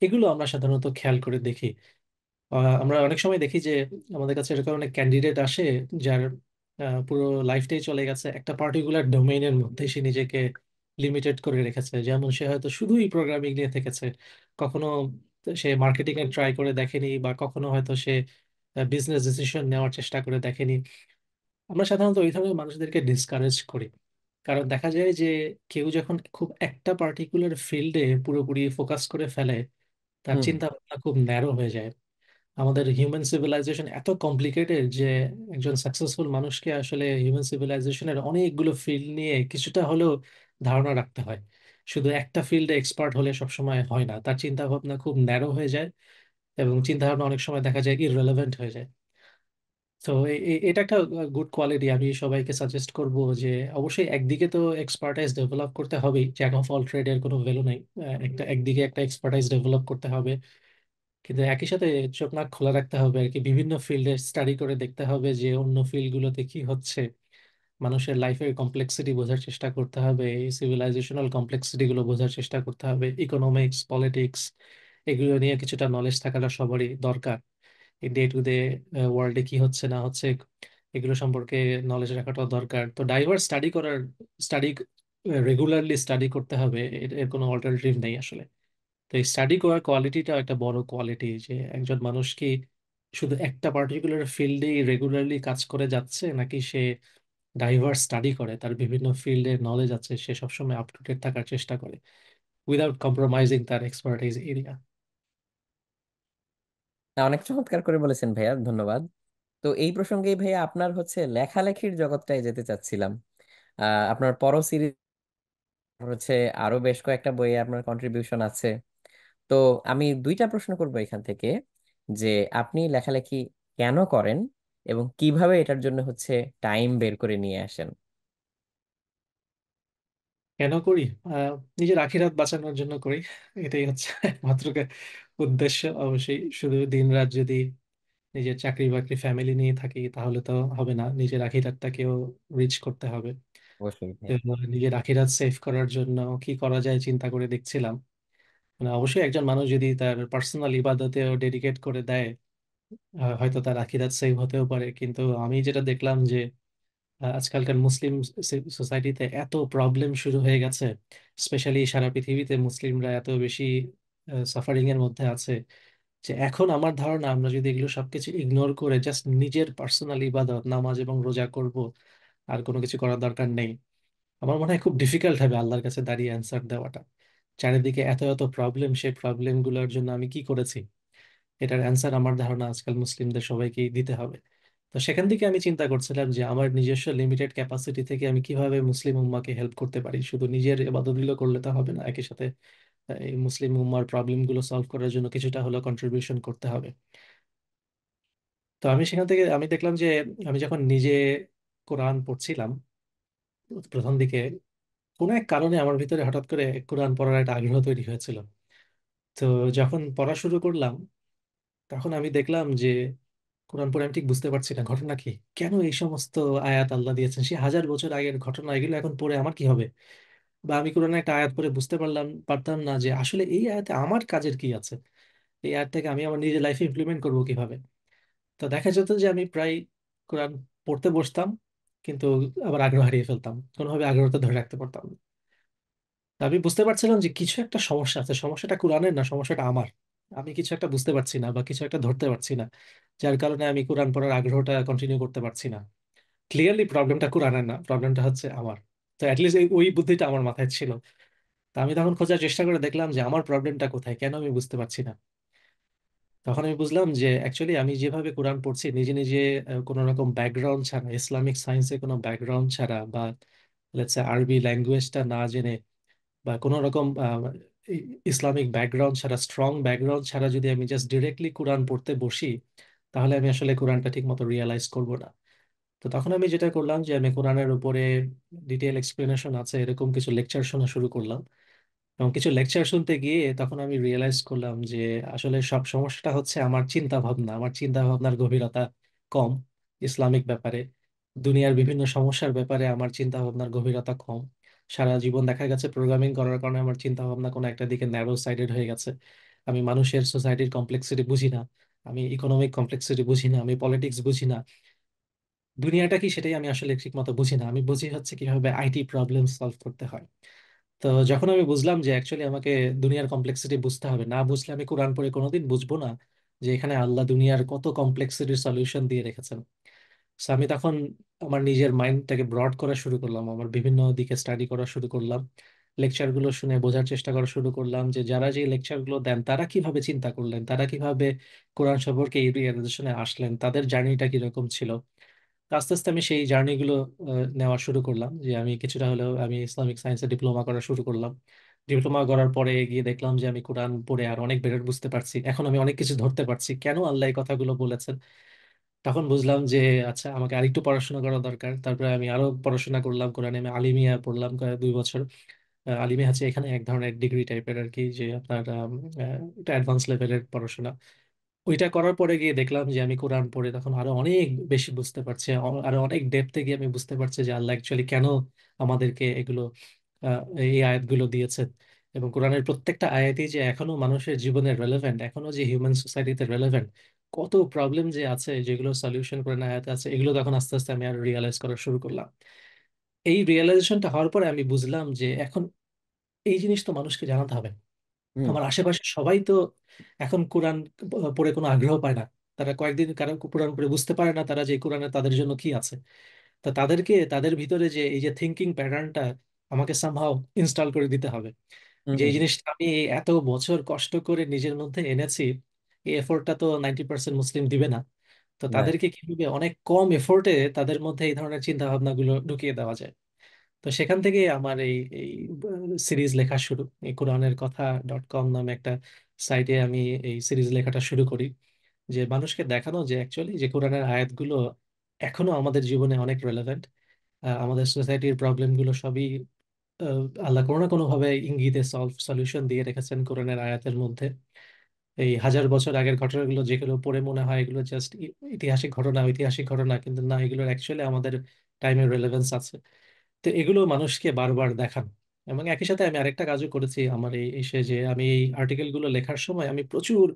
এগুলো আমরা সাধারণত খেয়াল করে দেখি। আমরা অনেক সময় দেখি যে আমাদের কাছে এরকম অনেক ক্যান্ডিডেট আসে যার পুরো লাইফটাই চলে গেছে একটা পার্টিকুলার ডোমেইনের মধ্যে, সে নিজেকে লিমিটেড করে রেখেছে। যেমন সে হয়তো শুধুই প্রোগ্রামিং নিয়ে থেকেছে, কখনো সে মার্কেটিং এ ট্রাই করে দেখেনি, বা কখনো হয়তো সে বিজনেস ডিসিশন নেওয়ার চেষ্টা করে দেখেনি। আমরা সাধারণত ওই ধরনের মানুষদেরকে ডিসকারেজ করি, কারণ দেখা যায় যে কেউ যখন খুব একটা পার্টিকুলার ফিল্ডে পুরোপুরি ফোকাস করে ফেলে, তার হুম। চিন্তা ভাবনা খুব ন্যারো হয়ে যায়। আমাদের হিউম্যান সিভিলাইজেশন এত কমপ্লিকেটেড যে একজন সাকসেসফুল মানুষকে আসলে হিউম্যান সিভিলাইজেশনের অনেকগুলো ফিল্ড নিয়ে কিছুটা হলেও ধারণা রাখতে হয়। শুধু একটা ফিল্ডে এক্সপার্ট হলে সবসময় হয় না, তার চিন্তা ভাবনা খুব ন্যারো হয়ে যায় এবং চিন্তা ভাবনা অনেক সময় দেখা যায় ইররেলেভেন্ট হয়ে যায়। তো এটা একটা গুড কোয়ালিটি। আমি সবাইকে সাজেস্ট করব যে অবশ্যই একদিকে তো এক্সপার্টাইজ ডেভেলপ করতে হবেই, জ্যাক অফ অল ট্রেডের কোনো ভ্যালু নেই। একদিকে একটা এক্সপার্টাইজ ডেভেলপ করতে হবে, কিন্তু একই সাথে চোখ নাক খোলা রাখতে হবে আর কি। বিভিন্ন ফিল্ডে স্টাডি করে দেখতে হবে যে অন্য ফিল্ডগুলোতে কি হচ্ছে, মানুষের লাইফের কমপ্লেক্সিটি বোঝার চেষ্টা করতে হবে, এই সিভিলাইজেশনাল কমপ্লেক্সিটি গুলো বোঝার চেষ্টা করতে হবে, ইকোনমিক্স, পলিটিক্স, এগুলো নিয়ে কিছুটা নলেজ থাকাটা সবারই দরকার। এই ডে টু ডে ওয়ার্ল্ডে কি হচ্ছে না হচ্ছে এগুলো সম্পর্কে নলেজ রাখাটাও দরকার। তো ডাইভার্স স্টাডি করার, স্টাডি রেগুলারলি স্টাডি করতে হবে, এর কোনো অল্টারনেটিভ নেই আসলে। তো এই স্টাডি করার কোয়ালিটিটা একটা বড় কোয়ালিটি, যে একজন মানুষ কি শুধু একটা পার্টিকুলার ফিল্ডেই রেগুলারলি কাজ করে যাচ্ছে, নাকি সে ডাইভার্স স্টাডি করে, তার বিভিন্ন ফিল্ডের নলেজ আছে, সে সবসময় আপ টু ডেট থাকার চেষ্টা করে উইদাউট কম্প্রোমাইজিং তার এক্সপার্টাইজ এরিয়া। না, অনেক চমৎকার করে বলেছেন ভাইয়া, ধন্যবাদ। তো এই প্রসঙ্গেই ভাইয়া আপনার হচ্ছে লেখালেখির জগৎটায় যেতে চাচ্ছিলাম। আপনার পরও সিরিজ হচ্ছে, আরো বেশ কয়েকটা বইয়ে আপনার কন্ট্রিবিউশন আছে। তো আমি দুইটা প্রশ্ন করবো এখান থেকে, যে আপনি লেখালেখি কেন করেন এবং কিভাবে এটার জন্য হচ্ছে টাইম বের করে নিয়ে আসেন। কেন করি? আহ, নিজের আখিরাত বাঁচানোর জন্য করি, এটাই হচ্ছে একমাত্র উদ্দেশ্য। অবশ্যই শুধু দিন রাত যদি নিজের চাকরি বাকরি ফ্যামিলি নিয়ে থাকি তাহলে তো হবে না, নিজের আখিরাতটাকেও রিচ করতে হবে। অবশ্যই তো ভাইয়া। নিজের আখিরাত সেভ করার জন্য কি করা যায় চিন্তা করে দেখছিলাম। মানে অবশ্যই একজন মানুষ যদি তার পার্সোনাল ইবাদতেও ডেডিকেট করে দেয়, হয়তো তার আখিরাত সেভ হতেও পারে। কিন্তু আমি যেটা দেখলাম যে আজকালকার মুসলিম সোসাইটিতে এত প্রবলেম শুরু হয়ে গেছে, স্পেশালি সারা পৃথিবীতে মুসলিমরা এত বেশি সাফারিং এর মধ্যে আছে, যে এখন আমার ধারণা আমরা যদি এগুলো সবকিছু ইগনোর করে জাস্ট নিজের পার্সোনাল ইবাদত নামাজ এবং রোজা করব, আর কোনো কিছু করার দরকার নেই, আমার মনে হয় খুব ডিফিকাল্ট হবে আল্লাহর কাছে দাঁড়িয়ে অ্যান্সার দেওয়াটা। চারিদিকে এত এত প্রবলেম, সেই প্রবলেম গুলোর জন্য আমি কি করেছি, এটার অ্যান্সার আমার ধারণা আজকাল মুসলিমদের সবাইকেই দিতে হবে। তো সেখান থেকে আমি চিন্তা করছিলাম যে আমার নিজস্ব লিমিটেড ক্যাপাসিটি থেকে আমি কিভাবে মুসলিম উম্মাকে হেল্প করতে পারি। শুধু নিজের ইবাদতগুলো করলে তো হবে না, একই সাথে এই মুসলিম উম্মার প্রবলেম গুলো সলভ করার জন্য কিছুটা হলেও কন্ট্রিবিউশন করতে হবে। তো আমি সেখান থেকে আমি দেখলাম যে আমি যখন নিজে কোরআন পড়ছিলাম প্রথম দিকে, কোনো এক কারণে আমার ভিতরে হঠাৎ করে কোরআন পড়ার একটা আগ্রহ তৈরি হয়েছিল। তো যখন পড়া শুরু করলাম তখন আমি দেখলাম যে কোরআন পড়ে আমি ঠিক বুঝতে পারছি না ঘটনা কি, কেন এই সমস্ত আয়াত আল্লাহ দিয়েছেন, সে 1000 বছর আগের ঘটনা, এগুলো এখন পড়ে আমার কি হবে? বা আমি কোরআনে একটা আয়াত পড়ে বুঝতে পারতাম না যে আসলে এই আয়াতে আমার কাজের কি আছে, এই আয়াতটাকে আমি আমার নিজের লাইফে ইমপ্লিমেন্ট করবো কিভাবে। তো দেখা যেত যে আমি প্রায় কোরআন পড়তে বসতাম, কিন্তু আবার আগ্রহ হারিয়ে ফেলতাম, কোনোভাবে আগ্রহটা ধরে রাখতে পারতাম না। তো আমি বুঝতে পারছিলাম যে কিছু একটা সমস্যা আছে, সমস্যাটা কোরআনের না, সমস্যাটা আমার। আমি কিছু একটা বুঝতে পারছি না বা কিছু একটা ধরতে পারছি না, যার কারণে আমি কোরআন পড়ার আগ্রহটা কন্টিনিউ করতে পারছি না। ক্লিয়ারলি প্রবলেমটা কোরআনের না, প্রবলেমটা হচ্ছে আমার। তো অ্যাটলিস্ট ওই বুদ্ধিটা আমার মাথায় ছিল। তা আমি তখন খোঁজার চেষ্টা করে দেখলাম যে আমার প্রবলেমটা কোথায়, কেন আমি বুঝতে পারছি না। তখন আমি বুঝলাম যে অ্যাকচুয়ালি আমি যেভাবে কোরআন পড়ছি নিজে নিজে, কোনো রকম ব্যাকগ্রাউন্ড ছাড়া, ইসলামিক সায়েন্সে কোনো ব্যাকগ্রাউন্ড ছাড়া, বা লেটস সে আরবি ল্যাঙ্গুয়েজটা না জেনে, বা কোনো রকম ইসলামিক ব্যাকগ্রাউন্ড ছাড়া, স্ট্রং ব্যাকগ্রাউন্ড ছাড়া যদি আমি জাস্ট ডিরেক্টলি কোরআন পড়তে বসি, তাহলে আমি আসলে কোরআনটা ঠিক মতো রিয়েলাইজ করব না। তো তখন আমি যেটা করলাম যে আমি কোরআনের উপরে ডিটেল এক্সপ্লেনেশন আছে এরকম কিছু লেকচার শোনা শুরু করলাম। এবং কিছু লেকচার শুনতে গিয়ে তখন আমি রিয়েলাইজ করলাম যে আসলে সব সমস্যাটা হচ্ছে আমার চিন্তা ভাবনা, আমার চিন্তা ভাবনার গভীরতা কম ইসলামিক ব্যাপারে। দুনিয়ার বিভিন্ন সমস্যার ব্যাপারে আমার চিন্তা ভাবনার গভীরতা কম। সারা জীবন দেখা গেছে প্রোগ্রামিং করার কারণে আমার চিন্তা ভাবনা কোনো একটা দিকে ন্যারো সাইডেড হয়ে গেছে। আমি মানুষের সোসাইটির কমপ্লেক্সিটি বুঝি না, আমি ইকোনমিক কমপ্লেক্সিটি বুঝি না, আমি পলিটিক্স বুঝি না, দুনিয়াটা কি সেটাই আমি আসলে ঠিক মতো বুঝি না। আমি বুঝি হচ্ছে কিভাবে আইটি প্রবলেম সলভ করতে হয়। তো যখন আমি বুঝলাম যে অ্যাকচুয়ালি আমাকে দুনিয়ার কমপ্লেক্সিটি বুঝতে হবে, না বুঝলে আমি কোরআন পড়ে কোনোদিন বুঝবো না যে এখানে আল্লাহ দুনিয়ার কত কমপ্লেক্সিটির সলিউশন দিয়ে রেখেছেন। So আমি তখন আমার নিজের মাইন্ডটাকে ব্রড করা শুরু করলাম, আমার বিভিন্ন দিকে স্টাডি করা শুরু করলাম, লেকচারগুলো শুনে বোঝার চেষ্টা করা শুরু করলাম যে যারা যে লেকচারগুলো দেন তারা কিভাবে চিন্তা করলেন, তারা কিভাবে কোরআন সম্পর্কে এই রিয়েলাইজেশনে আসলেন, তাদের জার্নিটা কিরকম ছিল। তো আস্তে আস্তে আমি সেই জার্নিগুলো নেওয়া শুরু করলাম, যে আমি কিছুটা হলেও আমি ইসলামিক সায়েন্সে ডিপ্লোমা করা শুরু করলাম। ডিপ্লোমা করার পরে গিয়ে দেখলাম যে আমি কোরআন পড়ে আর অনেক বেটার বুঝতে পারছি, এখন আমি অনেক কিছু ধরতে পারছি কেন আল্লাহ এই কথাগুলো বলেছেন। তখন বুঝলাম যে আচ্ছা আমাকে আরেকটু পড়াশোনা করা দরকার। তারপরে আমি আরো পড়াশোনা করলাম, কোরআনে আমি আলিমিয়া পড়লাম 2 বছর। আলিমিয়া হচ্ছে এখানে এক ধরনের ডিগ্রি টাইপের আর কি, যে আপনার এটা অ্যাডভান্স লেভেলের পড়াশোনা। ওইটা করার পরে গিয়ে দেখলাম যে আমি কোরআন পড়ে তখন আরো অনেক বেশি বুঝতে পারছি, আরো অনেক ডেপথে গিয়ে আমি বুঝতে পারছি যে আল্লাহ অ্যাকচুয়ালি কেন আমাদেরকে এগুলো, এই আয়াতগুলো দিয়েছেন। এবং কোরআনের প্রত্যেকটা আয়াতই যে এখনো মানুষের জীবনে রেলেভেন্ট, এখনো যে হিউম্যান সোসাইটিতে রেলেভেন্ট, কত প্রবলেম যে আছে যেগুলো সলিউশন করে না আয়াতে আছে, এগুলো তখন আস্তে আস্তে আমি আর রিয়েলাইজ করা শুরু করলাম। এই রিয়েলাইজেশনটা হওয়ার পরে আমি বুঝলাম যে এখন এই জিনিস তো মানুষকে জানাতে হবে। হুম। আমার আশেপাশে সবাই তো এখন কোরআন পড়ে কোনো আগ্রহ পায় না। তারা কয়েকদিন কারো কোরআন পড়ে বুঝতে পারে না তারা যে কোরআনে তাদের জন্য কি আছে। তো তাদেরকে তাদের ভিতরে যে এই যে থিঙ্কিং প্যাটার্নটা আমাকে সামহাও ইনস্টল করে দিতে হবে। হুম। যে এই হুম। জিনিসটা আমি এত বছর কষ্ট করে নিজের মধ্যে এনেছি, এই এফোর্টটা তো 90% মুসলিম দিবে না। তো রাইট। তাদেরকে কিভাবে অনেক কম এফোর্টে তাদের মধ্যে এই ধরনের চিন্তা ভাবনাগুলো ঢুকিয়ে দেওয়া যায়। তো সেখান থেকে আমার এই এই সিরিজ লেখা শুরু, এই কোরআনের কথা .com নামে একটা সাইটে আমি এই সিরিজ লেখাটা শুরু করি, যে মানুষকে দেখানো যে অ্যাকচুয়ালি যে কোরআনের আয়াতগুলো এখনো আমাদের জীবনে অনেক রেলেভেন্ট। আমাদের সোসাইটির প্রবলেমগুলো সবই আল্লাহ কোনো না কোনো ভাবে ইঙ্গিতে সলিউশন দিয়ে রেখেছেন কোরআনের আয়াতের মধ্যে। এই 1000 বছর আগের ঘটনাগুলো যেগুলো পড়ে মনে হয় এগুলো জাস্ট ঐতিহাসিক ঘটনা, ঐতিহাসিক ঘটনা, কিন্তু না, এগুলোর অ্যাকচুয়ালি আমাদের টাইমের রেলেভেন্স আছে। তো এগুলো মানুষকে বারবার দেখান। এবং একই সাথে আমি আরেকটা কাজও করেছি আমার এই এসে, যে আমি এই আর্টিকেলগুলো লেখার সময় আমি প্রচুর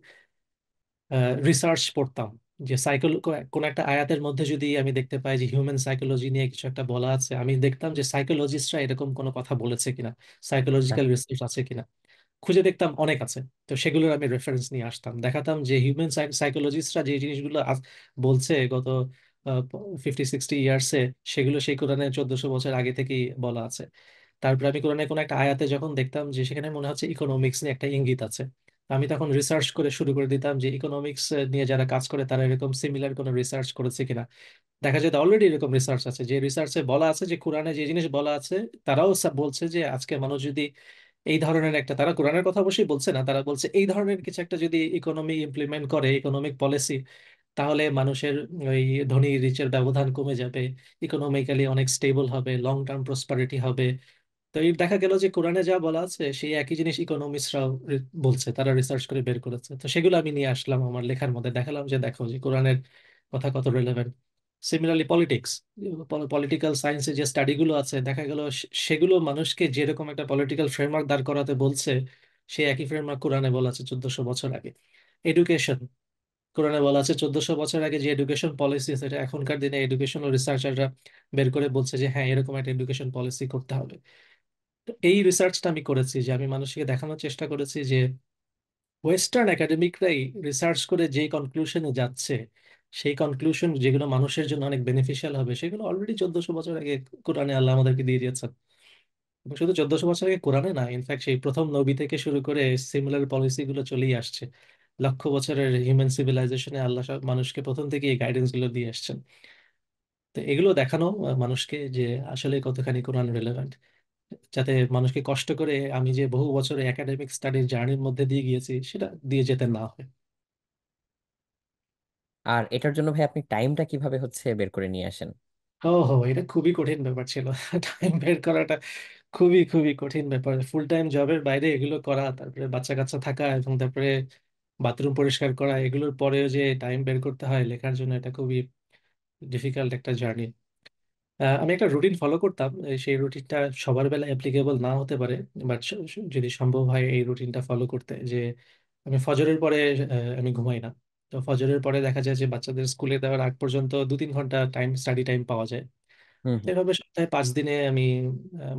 রিসার্চ পড়তাম। যে কোন একটা আয়াতের মধ্যে যদি আমি দেখতে পাই যে হিউম্যান সাইকোলজি নিয়ে কিছু একটা বলা আছে, আমি দেখতাম যে সাইকোলজিস্টরা এরকম কোনো কথা বলেছে কিনা, সাইকোলজিক্যাল রিসার্চ আছে কিনা। খুঁজে দেখতাম অনেক আছে। তো সেগুলোর আমি রেফারেন্স নিয়ে আসতাম, দেখাতাম যে হিউম্যান সাইকোলজিস্টরা যে জিনিসগুলো বলছে গত 50-60 ইয়ার্সে, সেগুলো সেই কোরআনে 1400 বছর আগে থেকেই বলা আছে। তারপরে আমি কোরআনে কোনো একটা আয়াতে যখন দেখতাম যে সেখানে মনে হচ্ছে ইকোনমিক্স নিয়ে একটা ইঙ্গিত আছে, আমি তখন রিসার্চ করে শুরু করে দিতাম যে ইকোনমিক্স নিয়ে যারা কাজ করে তারা এরকম সিমিলার কোনো রিসার্চ করেছে কিনা। দেখা যায় অলরেডি এরকম রিসার্চ আছে, যে রিসার্চে বলা আছে যে কোরআনে যে জিনিস বলা আছে, তারাও বলছে যে আজকে মানুষ যদি এই ধরনের একটা, তারা কোরআনের কথা অবশ্যই বলছে না, তারা বলছে এই ধরনের কিছু একটা যদি ইকোনমি ইমপ্লিমেন্ট করে, ইকোনমিক পলিসি, তাহলে মানুষের ওই ধনী রিচের ব্যবধান কমে যাবে, ইকোনমিক্যালি অনেক স্টেবল হবে, লং টার্ম প্রসপারিটি হবে। তো এই দেখা গেল যে কোরআনে যা বলা আছে সেই একই জিনিস ইকোনমিস্টরাও বলছে, তারা রিসার্চ করে বের করেছে। তো সেগুলো আমি নিয়ে আসলাম আমার লেখার মধ্যে, দেখালাম যে দেখো যে কোরআনের কথা কত রিলেভেন্ট। সিমিলারলি পলিটিক্স, পলিটিক্যাল সায়েন্সে যে স্টাডিগুলো আছে দেখা গেল সেগুলো মানুষকে যেরকম একটা পলিটিক্যাল ফ্রেমওয়ার্ক দাঁড় করাতে বলছে, সে একই ফ্রেমওয়ার্ক কোরআনে বলা আছে 1400 বছর আগে। এডুকেশন, কোরআনে বলা আছে 1400 বছর আগে যে এডুকেশন পলিসি, সেটা এখনকার দিনে এডুকেশন ও রিসার্চাররা বের করে বলছে যে হ্যাঁ এরকম একটা এডুকেশন পলিসি করতে হবে। তো এই রিসার্চটা আমি করেছি, যে আমি মানুষকে দেখানোর চেষ্টা করেছি যে ওয়েস্টার্ন একাডেমিকরাই রিসার্চ করে যে কনক্লুশনে যাচ্ছে, সেই কনক্লুশন যেগুলো মানুষের জন্য অনেক বেনিফিশিয়াল হবে, সেগুলো অলরেডি 1400 বছর আগে কোরআনে আল্লাহ আমাদেরকে দিয়ে দিয়েছেন। এবং শুধু 1400 বছর আগে কোরআনে না, ইনফ্যাক্ট সেই প্রথম নবী থেকে শুরু করে সিমিলার পলিসি গুলো চলেই আসছে। লক্ষ বছরের হিউম্যান সিভিলাইজেশনে আল্লাহ সব মানুষকে প্রথম থেকে এই গাইডেন্স গুলো দিয়ে আসছেন। তো এগুলো দেখানো মানুষকে যে আসলে কতখানি কোরআন রিলেভেন্ট, যাতে মানুষকে কষ্ট করে আমি যে বহু বছরের একাডেমিক স্টাডির জার্নির মধ্যে দিয়ে গিয়েছি সেটা দিয়ে যেতে না হয়। আর এটার জন্য ভাই আপনি টাইমটা কিভাবে হচ্ছে বের করে নিয়ে আসেন? ওহো, এটা খুবই কঠিন ব্যাপার ছিল। টাইম বের করাটা খুবই খুবই কঠিন ব্যাপার। ফুল টাইম জবের বাইরে এগুলো করা, তারপরে বাচ্চা কাচ্চা থাকা, এবং তারপরে বাথরুম পরিষ্কার করা, এগুলোর পরেও যে টাইম বের করতে হয় লেখার জন্য, এটা খুবই ডিফিকাল্ট একটা জার্নি। আমি একটা রুটিন ফলো করতাম, সেই রুটিনটা সবার বেলা অ্যাপ্লিকেবল না হতে পারে, বাট যদি সম্ভব হয় এই রুটিনটা ফলো করতে, যে আমি ফজরের পরে আমি ঘুমাই না। তো ফজরের পরে দেখা যায় যে বাচ্চাদের স্কুলে দেওয়ার আগ পর্যন্ত 2-3 ঘন্টা টাইম, স্টাডি টাইম পাওয়া যায়। হুম তো হুম। এভাবে সপ্তাহে 5 দিনে আমি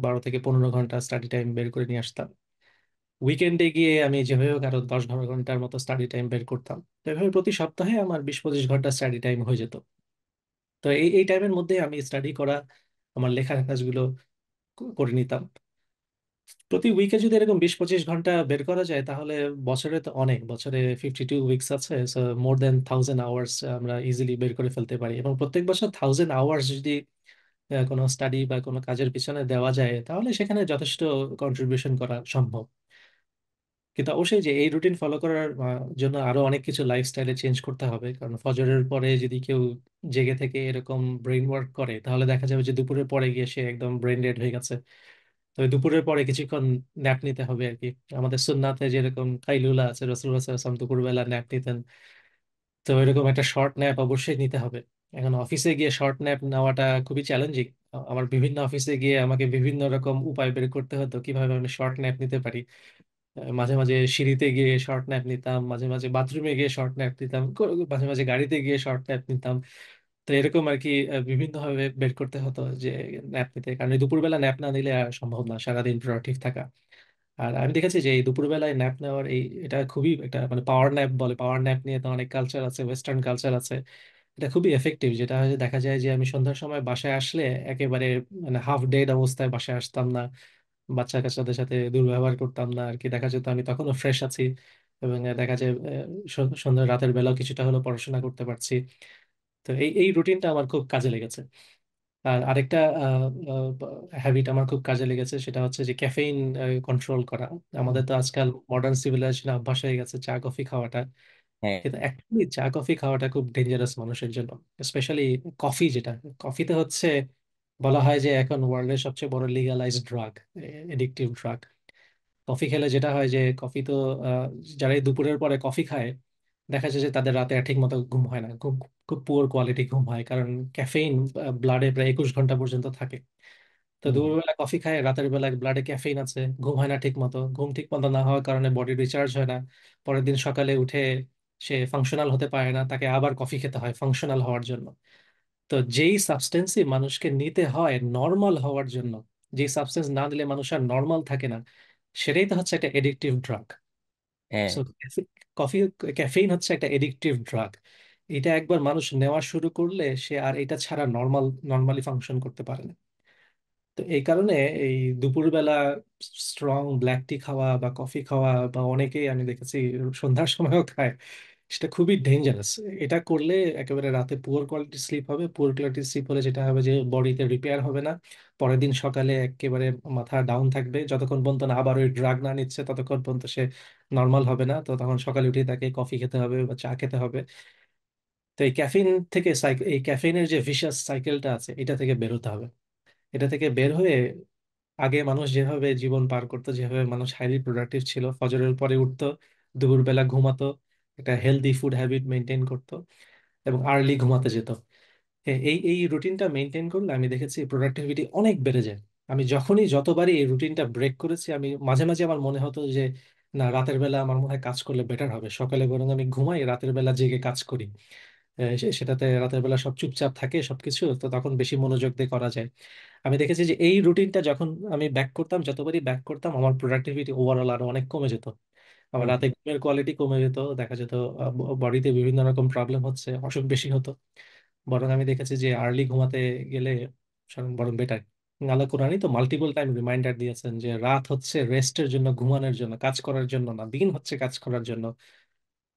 12 থেকে 15 ঘন্টা স্টাডি টাইম বের করে নিয়ে আসতাম। উইকেন্ডে গিয়ে আমি যেভাবে হোক আরো 10-12 ঘন্টার মতো স্টাডি টাইম বের করতাম। তো এভাবে প্রতি সপ্তাহে আমার 20-25 ঘন্টা স্টাডি টাইম হয়ে যেত। তো এই টাইমের মধ্যে আমি স্টাডি করা, আমার লেখার কাজগুলো করে নিতাম। প্রতি উইকে যদি এরকম 20-25 ঘন্টা বের করা যায়, তাহলে বছরে তো অনেক, বছরে 52 উইকস আছে, সো মোর দেন 1000 আওয়ার্স আমরা ইজিলি বের করে ফেলতে পারি। এবং প্রত্যেক বছর 1000 আওয়ার্স যদি কোনো স্টাডি বা কোনো কাজের পিছনে দেওয়া যায়, তাহলে সেখানে যথেষ্ট কন্ট্রিবিউশন করা সম্ভব। কিন্তু অবশ্যই যে এই রুটিন ফলো করার জন্য আরো অনেক কিছু লাইফস্টাইলে চেঞ্জ করতে হবে, কারণ ফজরের পরে যদি কেউ জেগে থেকে এরকম ব্রেন ওয়ার্ক করে, তাহলে দেখা যাবে যে দুপুরের পরে গিয়ে সে একদম ব্রেন ডেড হয়ে গেছে। তো এই দুপুরের পরে কিছুক্ষণ ন্যাপ নিতে হবে আর কি। আমাদের সুন্নাতে যেরকম কাইলুলা আছে, রাসূলুল্লাহ সাল্লাল্লাহু আলাইহি ওয়াসাল্লাম দুপুরবেলা ন্যাপ নিতেন। তো এরকম একটা শর্ট ন্যাপ অবশ্যই নিতে হবে। এখন অফিসে গিয়ে শর্ট ন্যাপ নেওয়াটা খুবই চ্যালেঞ্জিং। আমার বিভিন্ন অফিসে গিয়ে আমাকে বিভিন্ন রকম উপায় বের করতে হতো কিভাবে আমি শর্ট ন্যাপ নিতে পারি। মাঝে মাঝে সিঁড়িতে গিয়ে শর্ট ন্যাপ নিতাম, মাঝে মাঝে বাথরুমে গিয়ে শর্ট ন্যাপ নিতাম, মাঝে মাঝে গাড়িতে গিয়ে শর্ট ন্যাপ নিতাম। তো এরকম আর কি বিভিন্ন ভাবে বের করতে হতো যে ন্যাপ নিতে, কারণ এই দুপুরবেলা ন্যাপ না নিলে আর সম্ভব না সারাদিন প্রোডাক্টিভ থাকা। আর আমি দেখেছি যে এই দুপুরবেলায় ন্যাপ নেওয়ার এটা খুবই একটা মানে পাওয়ার ন্যাপ বলে, পাওয়ার ন্যাপ নিয়ে তো অনেক কালচার আছে, ওয়েস্টার্ন কালচার আছে। এটা খুবই এফেক্টিভ, যেটা হয়তো দেখা যায় যে আমি সন্ধ্যার সময় বাসায় আসলে একেবারে মানে হাফ ডেড অবস্থায় বাসায় আসতাম না, বাচ্চা কাচ্চাদের সাথে দুর্ব্যবহার করতাম না আর কি। দেখা যেত আমি তখনও ফ্রেশ আছি, এবং দেখা যায় সন্ধ্যা রাতের বেলাও কিছুটা হলেও পড়াশোনা করতে পারছি। তো এই রুটিনটা আমার খুব কাজে লেগেছে। আর আরেকটা হ্যাবিট আমার খুব কাজে লেগেছে, সেটা হচ্ছে যে ক্যাফেইন কন্ট্রোল করা। আমাদের তো আজকাল মডার্ন সিভিলাইজেশন অভ্যাস হয়ে গেছে চা কফি খাওয়াটা, হ্যাঁ কিন্তু অ্যাকচুয়ালি চা কফি খাওয়াটা খুব ডেঞ্জারাস মানুষের জন্য। স্পেশালি কফি, যেটা কফিতে হচ্ছে বলা হয় যে এখন ওয়ার্ল্ডের সবচেয়ে বড় legalised drug, addictive drug. Coffee খেলে যেটা হয় যে কফি তো যারা এই দুপুরের পরে কফি খায়, দেখা যায় যে তাদের রাতে ঠিক মতো ঘুম হয় না, খুব খুব পুয়ার কোয়ালিটি ঘুম হয়, কারণ ক্যাফেইন ব্লাডে প্রায় 21 ঘন্টা পর্যন্ত থাকে। তো হুম হুম। দুপুরবেলা কফি খায়, রাতের বেলা ব্লাডে ক্যাফেইন আছে, ঘুম হয় না ঠিক মতো, ঘুম ঠিক মতো না হওয়ার কারণে বডি রিচার্জ হয় না। পরের দিন সকালে উঠে সে ফাংশনাল হতে পারে না, তাকে আবার কফি খেতে হয় ফাংশনাল হওয়ার জন্য। তো যেই সাবস্টেন্সই মানুষকে নিতে হয় নর্মাল হওয়ার জন্য, যেই সাবস্টেন্স না নিলে মানুষ আর নর্মাল থাকে না, সেটাই তো হচ্ছে একটা এডিকটিভ ড্রাগ। হ্যাঁ সো কফি, ক্যাফেইন হচ্ছে একটা এডিকটিভ ড্রাগ। এটা একবার মানুষ নেওয়া শুরু করলে সে আর এটা ছাড়া নর্মালি ফাংশন করতে পারে না। তো এই কারণে এই দুপুরবেলা স্ট্রং ব্ল্যাক টি খাওয়া বা কফি খাওয়া, বা অনেকেই আমি দেখেছি সন্ধ্যার সময়ও খায়, সেটা খুবই ডেঞ্জারাস। এটা করলে একেবারে রাতে পুয়ার কোয়ালিটি স্লিপ হবে, পুয়ার কোয়ালিটি স্লিপ হলে যেটা হবে যে বডিতে রিপেয়ার হবে না। পরের দিন সকালে একেবারে মাথা ডাউন থাকবে, যতক্ষণ পর্যন্ত না আবার ওই ড্রাগ না নিচ্ছে ততক্ষণ পর্যন্ত সে নর্মাল হবে না। তো তখন সকালে উঠে তাকে কফি খেতে হবে বা চা খেতে হবে। তো এই ক্যাফিন থেকে এই ক্যাফিনের যে ভিশাস সাইকেলটা আছে, এটা থেকে বের হতে হবে। এটা থেকে বের হয়ে আগে মানুষ যেভাবে জীবন পার করতো, যেভাবে মানুষ হাইলি প্রোডাক্টিভ ছিল, ফজরের পরে উঠতো, দুপুরবেলা ঘুমাতো, একটা হেলদি ফুড হ্যাবিট মেনটেন করতো, এবং আর্লি ঘুমাতে যেত। এই এই রুটিনটা মেনটেন করলে আমি দেখেছি প্রোডাক্টিভিটি অনেক বেড়ে যায়। আমি যতবারই এই রুটিনটা ব্রেক করেছি, আমি মাঝে মাঝে আমার মনে হতো যে না, রাতের বেলা আমার মনে হয় কাজ করলে বেটার হবে, সকালে বরং আমি ঘুমাই, রাতের বেলা জেগে কাজ করি। সেটাতে রাতের বেলা সব চুপচাপ থাকে সবকিছু, তো তখন বেশি মনোযোগ দিয়ে করা যায়। আমি দেখেছি যে এই রুটিনটা যখন আমি ব্যাক করতাম, যতবারই ব্যাক করতাম, আমার প্রোডাক্টিভিটি ওভারঅল আরো অনেক কমে যেত। আমার হুম। রাতে ঘুমের কোয়ালিটি কমে যেত, দেখা যেত বডিতে বিভিন্ন রকম প্রবলেম হচ্ছে, অসুখ বেশি হতো। বরং আমি দেখেছি যে আর্লি ঘুমাতে গেলে বরং বেটার। আল্লাহ কোরআনই তো মাল্টিপল টাইম রিমাইন্ডার দিয়েছেন যে রাত হচ্ছে রেস্টের জন্য, ঘুমানোর জন্য, কাজ করার জন্য না, দিন হচ্ছে কাজ করার জন্য।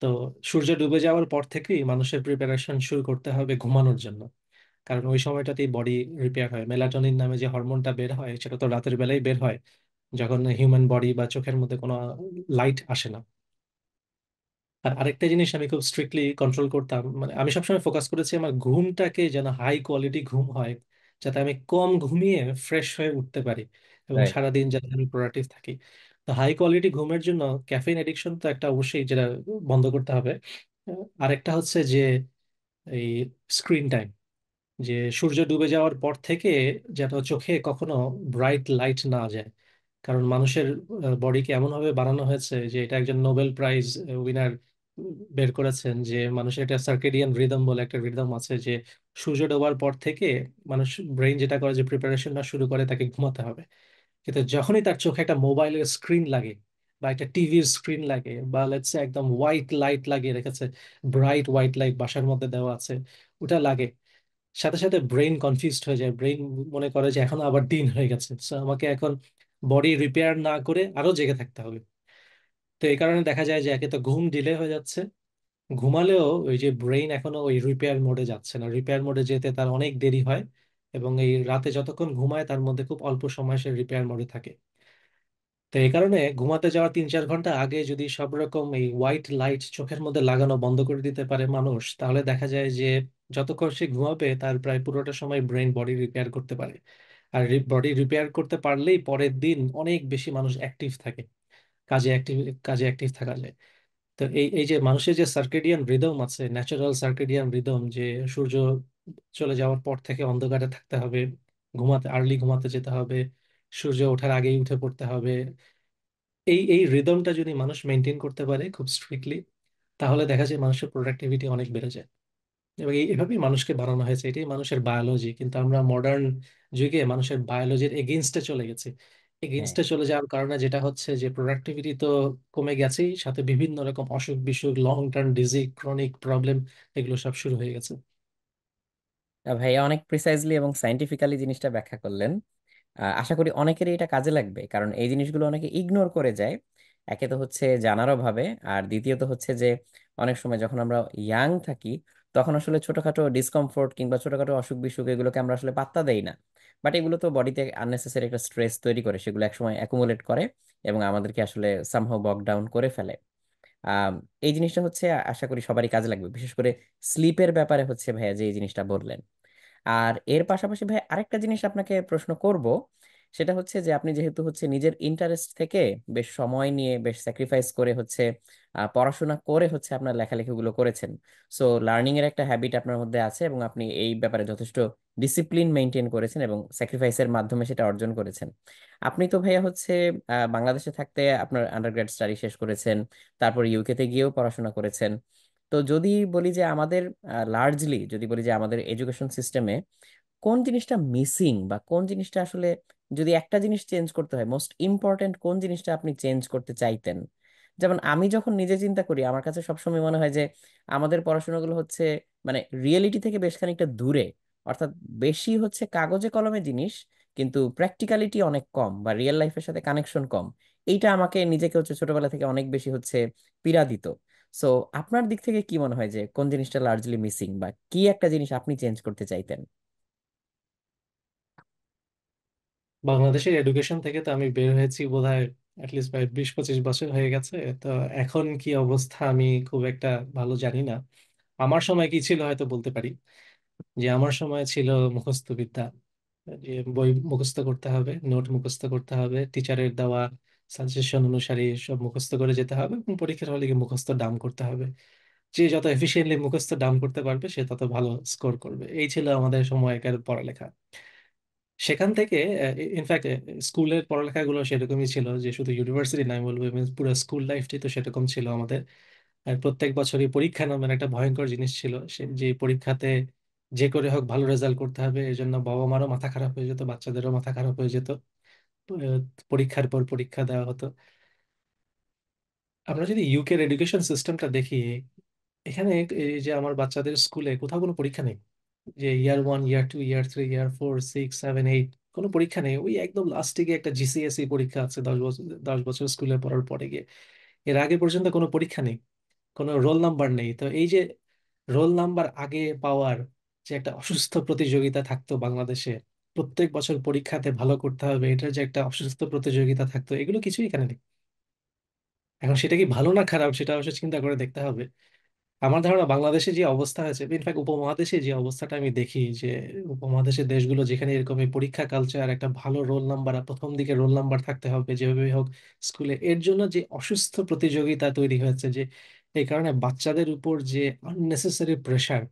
তো সূর্য ডুবে যাওয়ার পর থেকেই মানুষের প্রিপারেশন শুরু করতে হবে ঘুমানোর জন্য। কারণ ওই সময়টাতেই বডি রিপেয়ার হয়, মেলাটোনিন নামে যে হরমোনটা বের হয় সেটা তো রাতের বেলায় বের হয়, যখন হিউম্যান বডি বা চোখের মধ্যে কোনো লাইট আসে না। আর আরেকটা জিনিস আমি খুব স্ট্রিক্টলি কন্ট্রোল করতাম, মানে আমি সবসময় ফোকাস করেছি আমার ঘুমটাকে যেন হাই কোয়ালিটি ঘুম হয়, যাতে আমি কম ঘুমিয়ে ফ্রেশ হয়ে উঠতে পারি এবং রাইট। সারাদিন যাতে আমি প্রোডাক্টিভ থাকি। তো হাই কোয়ালিটি ঘুমের জন্য ক্যাফেইন এডিকশন তো একটা অবশ্যই, যেটা বন্ধ করতে হবে। আরেকটা হচ্ছে যে এই স্ক্রিন টাইম, যে সূর্য ডুবে যাওয়ার পর থেকে যেন চোখে কখনো ব্রাইট লাইট না যায়। কারণ মানুষের বডিকে এমনভাবে বানানো হয়েছে, যে এটা একজন নোবেল প্রাইজ উইনার বের করেছেন, যে মানুষের একটা সার্কেডিয়ান রিদম বলে একটা রিদম আছে, যে সূর্য ডোবার পর থেকে মানুষ ব্রেইন যেটা করে যে প্রিপারেশনটা শুরু করে তাকে ঘুমাতে হবে। কিন্তু যখনই তার চোখে একটা মোবাইলের স্ক্রিন লাগে বা একটা টিভির স্ক্রিন লাগে, বা লেটস সে একদম হোয়াইট লাইট লাগিয়ে রেখেছে, ব্রাইট হোয়াইট লাইট বাসার মধ্যে দেওয়া আছে, ওটা লাগে, সাথে সাথে ব্রেইন কনফিউজড হয়ে যায়। ব্রেইন মনে করে যে এখন আবার দিন হয়ে গেছে, So আমাকে এখন বডি রিপেয়ার না করে আরো জেগে থাকতে হবে। তো এই কারণে দেখা যায় যে একে তো ঘুম ডিলে হয়ে যাচ্ছে, ঘুমালেও ওই যে ব্রেইন এখনো ওই রিপেয়ার মোডে যাচ্ছে না, রিপেয়ার মোডে যেতে তার অনেক দেরি হয়। এবং এই রাতে যতক্ষণ ঘুমায় তার মধ্যে খুব অল্প সময় সে রিপেয়ার মোডে থাকে। তো এই কারণে ঘুমাতে যাওয়ার 3-4 ঘন্টা আগে যদি সব রকম এই হোয়াইট লাইট চোখের মধ্যে লাগানো বন্ধ করে দিতে পারে মানুষ, তাহলে দেখা যায় যে যতক্ষণ সে ঘুমাবে তার প্রায় পুরোটা সময় ব্রেন বডি রিপেয়ার করতে পারে। আর বডি রিপেয়ার করতে পারলেই পরের দিন অনেক বেশি মানুষ অ্যাক্টিভ থাকে, কাজে অ্যাক্টিভ থাকা যায়। তো এই এই যে মানুষের যে সার্কেডিয়ান রিদম আছে, ন্যাচারাল সার্কেডিয়ান রিদম, যে সূর্য চলে যাওয়ার পর থেকে অন্ধকারে থাকতে হবে, আর্লি ঘুমাতে যেতে হবে, সূর্য ওঠার আগেই উঠে পড়তে হবে, এই এই রিদমটা যদি মানুষ মেনটেন করতে পারে খুব স্ট্রিক্টলি, তাহলে দেখা যায় মানুষের প্রোডাক্টিভিটি অনেক বেড়ে যায়। এবং এভাবেই মানুষকে বানানো হয়েছে, এটাই মানুষের বায়োলজি। কিন্তু আমরা মডার্ন যুগে মানুষের বায়োলজির এগেইনস্টে চলে গেছি। হ্যাঁ। এগেইনস্টে চলে যাওয়ার কারণে যেটা হচ্ছে যে প্রোডাক্টিভিটি তো কমে গেছেই, সাথে বিভিন্ন রকম অসুখ বিসুখ, long term disease, chronic problem, এগুলো সব শুরু হয়ে গেছে। ভাইয়া অনেক প্রিসাইজলি এবং সাইন্টিফিক্যালি জিনিসটা ব্যাখ্যা করলেন। আশা করি অনেকেরই এটা কাজে লাগবে, কারণ এই জিনিসগুলো অনেকে ইগনোর করে যায়। একে তো হচ্ছে জানার অভাবে, আর দ্বিতীয়ত হচ্ছে যে অনেক সময় যখন আমরা ইয়াং থাকি তখন আসলে ছোটখাটো ডিসকমফোর্ট কিংবা ছোটখাটো অসুখ বিসুখ এগুলোকে আমরা আসলে পাত্তা দেই না। বাট এগুলো তো বডিতে আননেসেসারি একটা স্ট্রেস তৈরি করে, সেগুলো একসময় অ্যাকুমুলেট করে এবং আমাদেরকে আসলে সামহাউ বক ডাউন করে ফেলে। আম, এই জিনিসটা হচ্ছে আশা করি সবারই কাজে লাগবে, বিশেষ করে স্লিপের ব্যাপারে হচ্ছে ভাইয়া যে এই জিনিসটা বললেন। আর এর পাশাপাশি ভাই আরেকটা জিনিস আপনাকে প্রশ্ন করব, সেটা হচ্ছে যে আপনি যেহেতু হচ্ছে নিজের ইন্টারেস্ট থেকে বেশ সময় নিয়ে বেশ স্যাক্রিফাইস করে হচ্ছে পড়াশোনা করে হচ্ছে আপনার লেখালেখিগুলো করেছেন। সো লার্নিং এর একটা হ্যাবিট আপনার মধ্যে আছে এবং আপনি এই ব্যাপারে যথেষ্ট ডিসিপ্লিন মেনটেন করেছেন এবং স্যাক্রিফাইসের মাধ্যমে সেটা অর্জন করেছেন। আপনি তো ভাইয়া হচ্ছে বাংলাদেশে থাকতে আপনার আন্ডারগ্রেড স্টাডি শেষ করেছেন, তারপর ইউকে তে গিয়েও পড়াশোনা করেছেন। তো যদি বলি যে আমাদের লার্জলি যদি বলি যে আমাদের এডুকেশন সিস্টেমে কোন জিনিসটা মিসিং বা কোন জিনিসটা আসলে, যদি একটা জিনিস চেঞ্জ করতে হয়, মোস্ট ইম্পর্টেন্ট কোন জিনিসটা আপনি চেঞ্জ করতে চাইতেন? যেমন আমি যখন নিজে চিন্তা করি আমার কাছে সবসময় মনে হয় যে আমাদের পড়াশোনাগুলো হচ্ছে মানে রিয়েলিটি থেকে বেশ খানিকটা দূরে। অর্থাৎ বেশি হচ্ছে কাগজে কলমে জিনিস, কিন্তু প্র্যাকটিক্যালিটি অনেক কম বা রিয়েল লাইফের সাথে কানেকশন কম। এইটা আমাকে নিজেকে হচ্ছে ছোটবেলা থেকে অনেক বেশি হচ্ছে পীড়া দিত। সো আপনার দিক থেকে কি মনে হয় যে কোন জিনিসটা লার্জলি মিসিং বা কি একটা জিনিস আপনি চেঞ্জ করতে চাইতেন? বাংলাদেশের এডুকেশন থেকে তো আমি বের হয়েছি বোধহয় অ্যাটলিস্ট প্রায় 20-25 বছর হয়ে গেছে। তো এখন কি অবস্থা আমি খুব একটা ভালো জানি না। আমার সময় কি ছিল হয়তো বলতে পারি, যে আমার সময় ছিল মুখস্থ বিদ্যা, যে বই মুখস্থ করতে হবে, নোট মুখস্থ করতে হবে, টিচারের দেওয়া সাজেশন অনুসারে সব মুখস্থ করে যেতে হবে এবং পরীক্ষার হলে গিয়ে মুখস্থ ডাম করতে হবে। যে যত এফিসিয়েন্টলি মুখস্থ ডাউন করতে পারবে সে তত ভালো স্কোর করবে। এই ছিল আমাদের সময়কার পড়ালেখা। সেখান থেকে ইনফ্যাক্ট স্কুলের পড়ালেখাগুলো সেরকমই ছিল, যে শুধু ইউনিভার্সিটি নয় বলবো, even পুরো স্কুল লাইফটি তো সেরকম ছিল আমাদের। আর প্রত্যেক বছরই পরীক্ষা নামের একটা ভয়ঙ্কর জিনিস ছিল, সে যে পরীক্ষাতে যে করে হোক ভালো রেজাল্ট করতে হবে, এই জন্য বাবা মারও মাথা খারাপ হয়ে যেত, বাচ্চাদেরও মাথা খারাপ হয়ে যেত। আহ, পরীক্ষার পর পরীক্ষা দেওয়া হতো। আমরা যদি ইউকের এডুকেশন সিস্টেমটা দেখি, এখানে এই যে আমার বাচ্চাদের স্কুলে কোথাও কোনো পরীক্ষা নেই, যে ইয়ার 1, ইয়ার 2, ইয়ার 3, ইয়ার 4, 6, 7, 8 কোনো পরীক্ষা নেই। ওই একদম লাস্টে গিয়ে একটা জিসিএসই পরীক্ষা আছে 10 বছর, 10 বছর স্কুলে পড়ার পরে গিয়ে। এর আগে পর্যন্ত কোনো পরীক্ষা নেই, কোনো রোল নাম্বার নেই। তো এই যে রোল নাম্বার আগে পাওয়ার যে একটা অসুস্থ প্রতিযোগিতা থাকতো বাংলাদেশে, প্রত্যেক বছর পরীক্ষাতে ভালো করতে হবে, এটার যে একটা অসুস্থ প্রতিযোগিতা থাকতো, এগুলো কিছুই এখানে নেই। এখন সেটা কি ভালো না খারাপ সেটা অবশ্য চিন্তা করে দেখতে হবে। আমার ধারণা বাংলাদেশে যে অবস্থা হয়েছে, ইনফ্যাক্ট উপমহাদেশে যে অবস্থাটা আমি দেখি, যে উপমহাদেশের দেশগুলো যেখানে এরকম এই পরীক্ষা কালচার, একটা ভালো রোল নাম্বার, প্রথম দিকে রোল নাম্বার থাকতে হবে যেভাবে হোক স্কুলে, এর জন্য যে অসুস্থ প্রতিযোগিতা তৈরি হয়েছে, যে এই কারণে বাচ্চাদের উপর যে আননেসেসারি প্রেশার,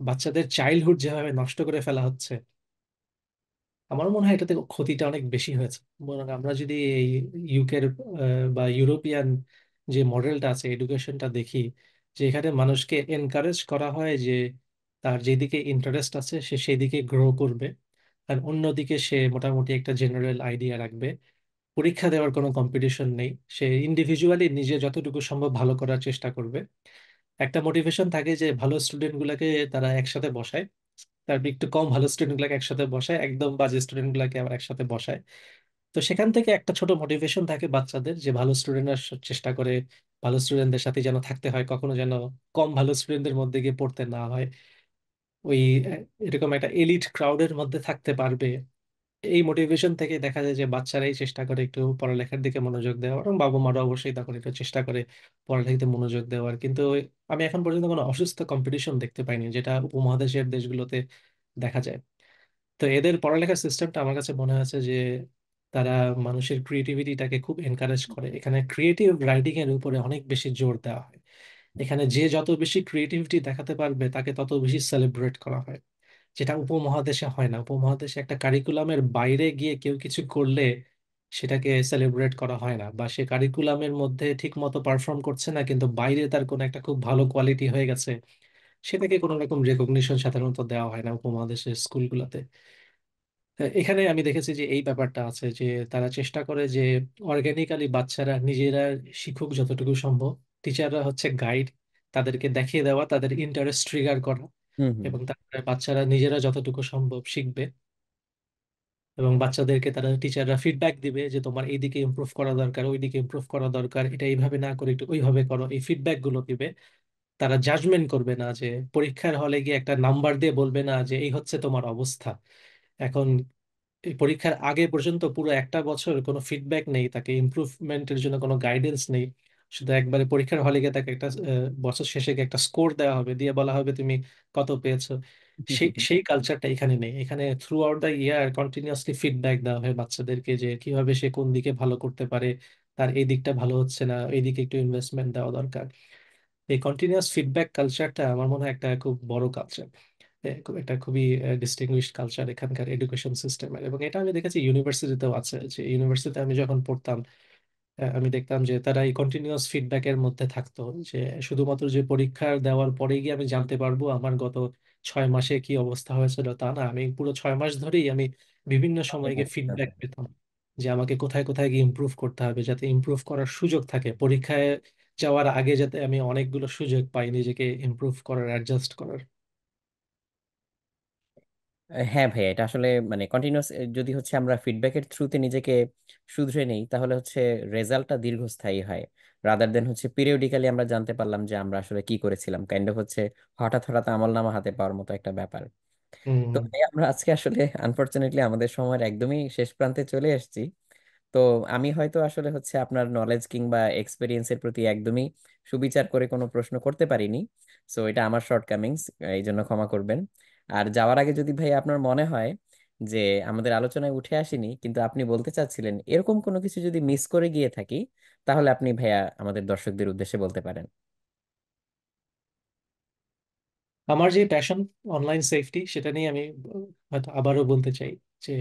বাচ্চাদের চাইল্ডহুড যেভাবে নষ্ট করে ফেলা হচ্ছে, আমার মনে হয় এটাতে ক্ষতিটা অনেক বেশি হয়েছে। বরং আমরা যদি এই ইউকের বা ইউরোপিয়ান যে মডেলটা আছে এডুকেশনটা দেখি, যে এখানে মানুষকে এনকারেজ করা হয় যে তার যেদিকে ইন্টারেস্ট আছে সে সেদিকে গ্রো করবে, আর অন্যদিকে সে মোটামুটি একটা জেনারেল আইডিয়া রাখবে। পরীক্ষা দেওয়ার কোনো কম্পিটিশন নেই, সে ইন্ডিভিজুয়ালি নিজে যতটুকু সম্ভব ভালো করার চেষ্টা করবে। একটা মোটিভেশন থাকে যে ভালো স্টুডেন্ট গুলাকে তারা একসাথে বসায়, তারপর একটু কম ভালো স্টুডেন্ট গুলাকে একসাথে বসায়, একদম বাজে স্টুডেন্ট গুলাকে আবার একসাথে বসায়। তো সেখান থেকে একটা ছোট মোটিভেশন থাকে বাচ্চাদের, যে ভালো স্টুডেন্টরা চেষ্টা করে ভালো স্টুডেন্টদের সাথে যেন থাকতে হয়, কখনো যেন কম ভালো স্টুডেন্টদের মধ্যে গিয়ে পড়তে না হয়, ওই এরকম একটা এলিট ক্রাউডের মধ্যে থাকতে পারবে। এই মোটিভেশন থেকে দেখা যায় যে বাচ্চারাই চেষ্টা করে একটু পড়ালেখার দিকে মনোযোগ দেওয়ার, এবং বাবা মারা অবশ্যই তখন একটু চেষ্টা করে পড়ালেখাতে মনোযোগ দেওয়ার। কিন্তু আমি এখন পর্যন্ত কোনো অসুস্থ কম্পিটিশন দেখতে পাইনি, যেটা উপমহাদেশের দেশগুলোতে দেখা যায়। তো এদের পড়ালেখার সিস্টেমটা আমার কাছে মনে হয়েছে যে তারা মানুষের ক্রিয়েটিভিটিটাকে খুব এনকারেজ করে। এখানে ক্রিয়েটিভ রাইটিং এর উপরে অনেক বেশি জোর দেওয়া হয়। এখানে যে যত বেশি ক্রিয়েটিভিটি দেখাতে পারবে তাকে তত বেশি সেলিব্রেট করা হয়, যেটা উপমহাদেশে হয় না। উপমহাদেশে একটা কারিকুলামের বাইরে গিয়ে কেউ কিছু করলে সেটাকে সেলিব্রেট করা হয় না, বা সে কারিকুলামের মধ্যে ঠিক মতো পারফর্ম করছে না কিন্তু বাইরে তার কোনো একটা খুব ভালো কোয়ালিটি হয়ে গেছে, সেটাকে কোনো রকম রেকগনিশন সাধারণত দেওয়া হয় না উপমহাদেশের স্কুলগুলোতে। এখানে আমি দেখেছি যে এই ব্যাপারটা আছে, যে তারা চেষ্টা করে যে অর্গানিক্যালি বাচ্চারা নিজেরা শিখুক যতটুকু সম্ভব, টিচাররা হচ্ছে গাইড, তাদেরকে দেখিয়ে দেওয়া, তাদের ইন্টারেস্ট ট্রিগার করা, হুম হুম। এবং তারপরে বাচ্চারা নিজেরা যতটুকু সম্ভব শিখবে। এবং বাচ্চাদেরকে তারা টিচাররা ফিডব্যাক দিবে যে তোমার এইদিকে ইমপ্রুভ করা দরকার, ওইদিকে ইমপ্রুভ করা দরকার, এটা এইভাবে না করে একটু ওইভাবে করো, এই ফিডব্যাক গুলো দিবে। তারা জাজমেন্ট করবে না, যে পরীক্ষার হলে গিয়ে একটা নাম্বার দিয়ে বলবে না যে এই হচ্ছে তোমার অবস্থা। এখন এই পরীক্ষার আগে পর্যন্ত পুরো একটা বছর কোনো ফিডব্যাক নেই, তাকে ইমপ্রুভমেন্টের জন্য কোনো গাইডেন্স নেই, শুধু একবারে পরীক্ষার হলে গিয়ে তাকে একটা বছর শেষে গিয়ে একটা স্কোর দেওয়া হবে, দিয়ে বলা হবে তুমি কত পেয়েছো। সেই সেই কালচারটা এখানে নেই। এখানে through out the year continuously feedback দেওয়া হয় বাচ্চাদেরকে, যে কিভাবে সে কোন দিকে ভালো করতে পারে, তার এই দিকটা ভালো হচ্ছে না, এই দিকে একটু ইনভেস্টমেন্ট দেওয়া দরকার। এই কন্টিনিউয়াস ফিডব্যাক কালচারটা আমার মনে হয় একটা খুব বড় কালচার, একটা খুবই ডিস্টিংগুইশড কালচার এখানকার এডুকেশন সিস্টেমের। এবং এটা আমি দেখেছি ইউনিভার্সিটিতেও আছে, যে ইউনিভার্সিটিতে আমি যখন পড়তাম আমি দেখতাম যে তারা এই কন্টিনিউয়াস ফিডব্যাকের মধ্যে থাকতো, যে শুধুমাত্র যে পরীক্ষা দেওয়ার পরে গিয়ে আমি জানতে পারবো আমার গত 6 মাসে কি অবস্থা হয়েছিল তা না, আমি পুরো 6 মাস ধরেই আমি বিভিন্ন সময় গিয়ে ফিডব্যাক পেতাম, যে আমাকে কোথায় কোথায় গিয়ে ইমপ্রুভ করতে হবে, যাতে ইমপ্রুভ করার সুযোগ থাকে পরীক্ষায় যাওয়ার আগে, যাতে আমি অনেকগুলো সুযোগ পাই নিজেকে ইমপ্রুভ করার, অ্যাডজাস্ট করার। হ্যাঁ ভাইয়া, এটা আসলে মানে কন্টিনিউয়াস যদি হচ্ছে আমরা ফিডব্যাকের থ্রুতে নিজেকে শুধরে নেই তাহলে হচ্ছে রেজাল্টটা দীর্ঘস্থায়ী হয়, রাদার দেন হচ্ছে পিরিয়ডিক্যালি আমরা জানতে পারলাম যে আমরা আসলে কি করেছিলাম, কাইন্ড অফ হচ্ছে হঠাৎ হঠাৎ আমলনামা হাতে পাওয়ার মতো একটা ব্যাপার। তো হম। ভাই আমরা আজকে আসলে আনফরচুনেটলি আমাদের সময়ের একদমই শেষ প্রান্তে চলে এসেছি। তো আমি হয়তো আসলে হচ্ছে আপনার নলেজ কিংবা এক্সপিরিয়েন্সের প্রতি একদমই সুবিচার করে কোনো প্রশ্ন করতে পারিনি। সো এটা আমার শর্টকামিংস, এই জন্য ক্ষমা করবেন। আর যাওয়ার আগে যদি ভাই আপনার মনে হয় যে আমাদের আলোচনায় উঠে আসেনি কিন্তু আপনি বলতে চাচ্ছিলেন, এরকম কোনো কিছু যদি মিস করে গিয়ে থাকি, তাহলে আপনি ভাইয়া আমাদের দর্শকদের উদ্দেশ্যে বলতে পারেন। আমার যে প্যাশন অনলাইন সেফটি, সেটা নিয়ে আমি হয়তো আবারও বলতে চাই যে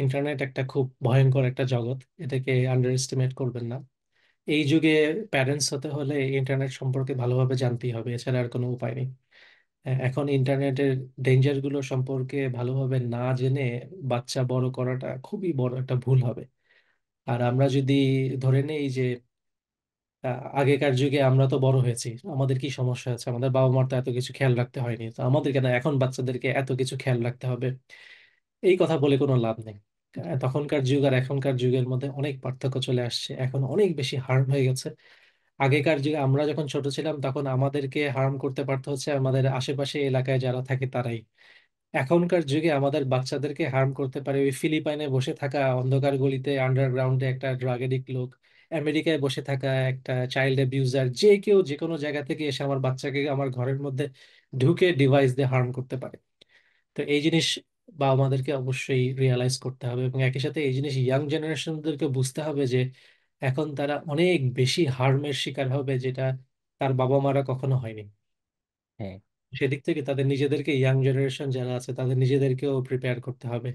ইন্টারনেট একটা খুব ভয়ঙ্কর একটা জগৎ, এটাকে আন্ডার এস্টিমেট করবেন না। এই যুগে প্যারেন্টস হতে হলে ইন্টারনেট সম্পর্কে ভালোভাবে জানতেই হবে, এছাড়া আর কোনো উপায় নেই। এখন ইন্টারনেটের ডেঞ্জার গুলো সম্পর্কে ভালোভাবে না জেনে বাচ্চা বড় করাটা খুবই বড় একটা ভুল হবে। আর আমরা যদি ধরে নেই যে আগেকার যুগে আমরা তো বড় হয়েছি, আমাদের কি সমস্যা আছে, আমাদের বাবা মার তো এত কিছু খেয়াল রাখতে হয়নি, তো আমাদের কেন এখন বাচ্চাদেরকে এত কিছু খেয়াল রাখতে হবে, এই কথা বলে কোনো লাভ নেই। তখনকার যুগ আর এখনকার যুগের মধ্যে অনেক পার্থক্য চলে আসছে, এখন অনেক বেশি হার্ম হয়ে গেছে। আগেকার যুগে আমরা যখন ছোট ছিলাম তখন আমাদেরকে হার্ম করতে পারতো হচ্ছে আমাদের আশেপাশে এলাকায় যারা থাকে তারাই। এখনকার যুগে আমাদের বাচ্চাদেরকে হার্ম করতে পারে ওই ফিলিপাইনে বসে থাকা অন্ধকার গলিতে আন্ডারগ্রাউন্ডে একটা ড্রাগ এডিক্ট লোক, আমেরিকায় বসে থাকা একটা চাইল্ড অ্যাবিউজার, যে কেউ যে কোনো জায়গা থেকে এসে আমার বাচ্চাকে আমার ঘরের মধ্যে ঢুকে ডিভাইস দিয়ে হার্ম করতে পারে। তো এই জিনিস বাবা মাদেরকে অবশ্যই রিয়ালাইজ করতে হবে, এবং একই সাথে এই জিনিস ইয়াং জেনারেশনদেরকে বুঝতে হবে যে এখন তারা অনেক বেশি হার্মের শিকার হবে, যেটা তার বাবা মারা কখনো হয়নি। হ্যাঁ। সেদিক থেকে তাদের নিজেদেরকে, ইয়াং জেনারেশন যারা আছে তাদের নিজেদেরকেও প্রিপেয়ার করতে হবে।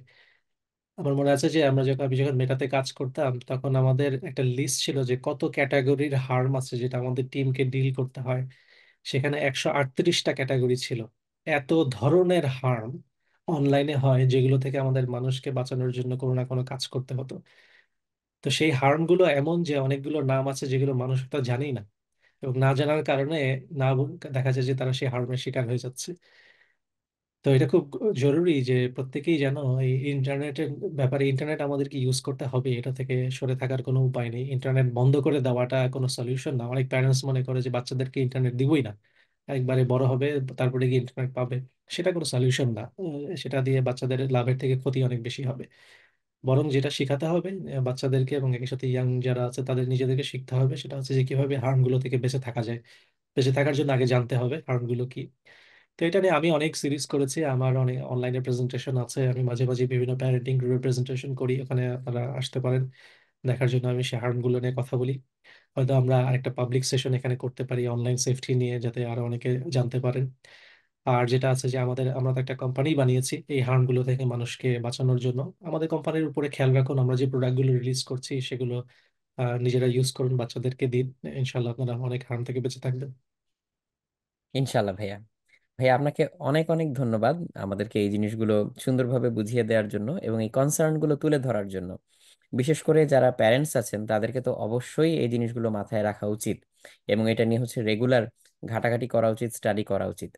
আমার মনে আছে যে আমি যখন মেটাতে কাজ করতাম তখন আমাদের একটা লিস্ট ছিল যে কত ক্যাটাগরির হার্ম আছে যেটা আমাদের টিমকে ডিল করতে হয়। সেখানে 138টা ক্যাটাগরি ছিল। এত ধরনের হার্ম অনলাইনে হয় যেগুলো থেকে আমাদের মানুষকে বাঁচানোর জন্য কোনো না কোনো কাজ করতে হতো। তো সেই হার্ম গুলো এমন যে অনেকগুলো নাম আছে যেগুলো মানুষ তো জানেই না, এবং না জানার কারণে দেখা যায় যে তারা সেই হার্মের শিকার হয়ে যাচ্ছে। তো এটা খুব জরুরি যে প্রত্যেকেই যেন এই ইন্টারনেটের ব্যাপারে, ইন্টারনেট আমাদেরকে ইউজ করতে হবে, এটা থেকে সরে থাকার কোনো উপায় নেই। ইন্টারনেট বন্ধ করে দেওয়াটা কোনো সলিউশন না। অনেক প্যারেন্টস মনে করে যে বাচ্চাদেরকে ইন্টারনেট দিবই না, একবারে বড় হবে তারপরে গিয়ে ইন্টারনেট পাবে। সেটা কোনো সলিউশন না। সেটা দিয়ে বাচ্চাদের লাভের থেকে ক্ষতি অনেক বেশি হবে। বরং যেটা শেখাতে হবে বাচ্চাদেরকে, এবং একই সাথে ইয়াং যারা আছে তাদের নিজেদেরকে শিখতে হবে, সেটা হচ্ছে যে কিভাবে হার্মগুলো থেকে বেঁচে থাকা যায়। বেঁচে থাকার জন্য আগে জানতে হবে হার্মগুলো কি। তো এটা নিয়ে আমি অনেক সিরিজ করেছি, আমার অনেক অনলাইনে প্রেজেন্টেশন আছে, আমি মাঝে মাঝে বিভিন্ন প্যারেন্টিং গ্রুপে প্রেজেন্টেশন করি, ওখানে আপনারা আসতে পারেন দেখার জন্য। আমি সে হার্মগুলো নিয়ে কথা বলি। হয়তো আমরা আরেকটা পাবলিক সেশন এখানে করতে পারি অনলাইন সেফটি নিয়ে, যাতে আরো অনেকে জানতে পারেন। আর যেটা আছে যে আমরা তো একটা কোম্পানি বানিয়েছি এই হার্মগুলো থেকে মানুষকে বাঁচানোর জন্য। আমাদের কোম্পানির উপরে খেয়াল রাখুন, আমরা যে প্রোডাক্টগুলো রিলিজ করছি সেগুলো নিজেরা ইউজ করুন, বাচ্চাদেরকে দিন। ইনশাল্লাহ আপনারা অনেক হার্ম থেকে বেঁচে থাকবেন। ইনশাল্লাহ ভাইয়া। ভাইয়া আপনাকে অনেক অনেক ধন্যবাদ আমাদেরকে এই জিনিসগুলো সুন্দরভাবে বুঝিয়ে দেওয়ার জন্য এবং এই কনসার্ন গুলো তুলে ধরার জন্য। বিশেষ করে যারা প্যারেন্টস আছেন তাদেরকে তো অবশ্যই এই জিনিসগুলো মাথায় রাখা উচিত এবং এটা নিয়ে হচ্ছে রেগুলার ঘাটাঘাটি করা উচিত, স্টাডি করা উচিত।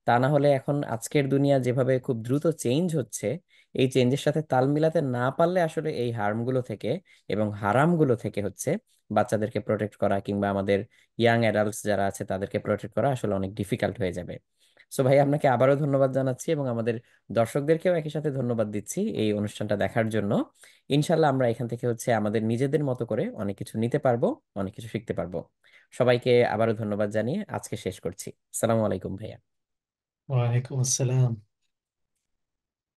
তা না হলে এখন আজকের দুনিয়া যেভাবে খুব দ্রুত চেঞ্জ হচ্ছে, এই চেঞ্জের সাথে তাল মিলাতে না পারলে আসলে এই হার্মগুলো থেকে এবং হারামগুলো থেকে হচ্ছে বাচ্চাদেরকে প্রোটেক্ট করা কিংবা আমাদের ইয়াং অ্যাডাল্টস যারা আছে তাদেরকে প্রোটেক্ট করা আসলে অনেক ডিফিকাল্ট হয়ে যাবে। সো ভাই আপনাকে আবারও ধন্যবাদ জানাচ্ছি এবং আমাদের দর্শকদেরকেও একই সাথে ধন্যবাদ দিচ্ছি এই অনুষ্ঠানটা দেখার জন্য। ইনশাল্লাহ আমরা এখান থেকে হচ্ছে আমাদের নিজেদের মতো করে অনেক কিছু নিতে পারবো, অনেক কিছু শিখতে পারবো। সবাইকে আবারও ধন্যবাদ জানিয়ে আজকে শেষ করছি। আসসালামু আলাইকুম ভাইয়া। ওয়ালাইকুম আসসালাম।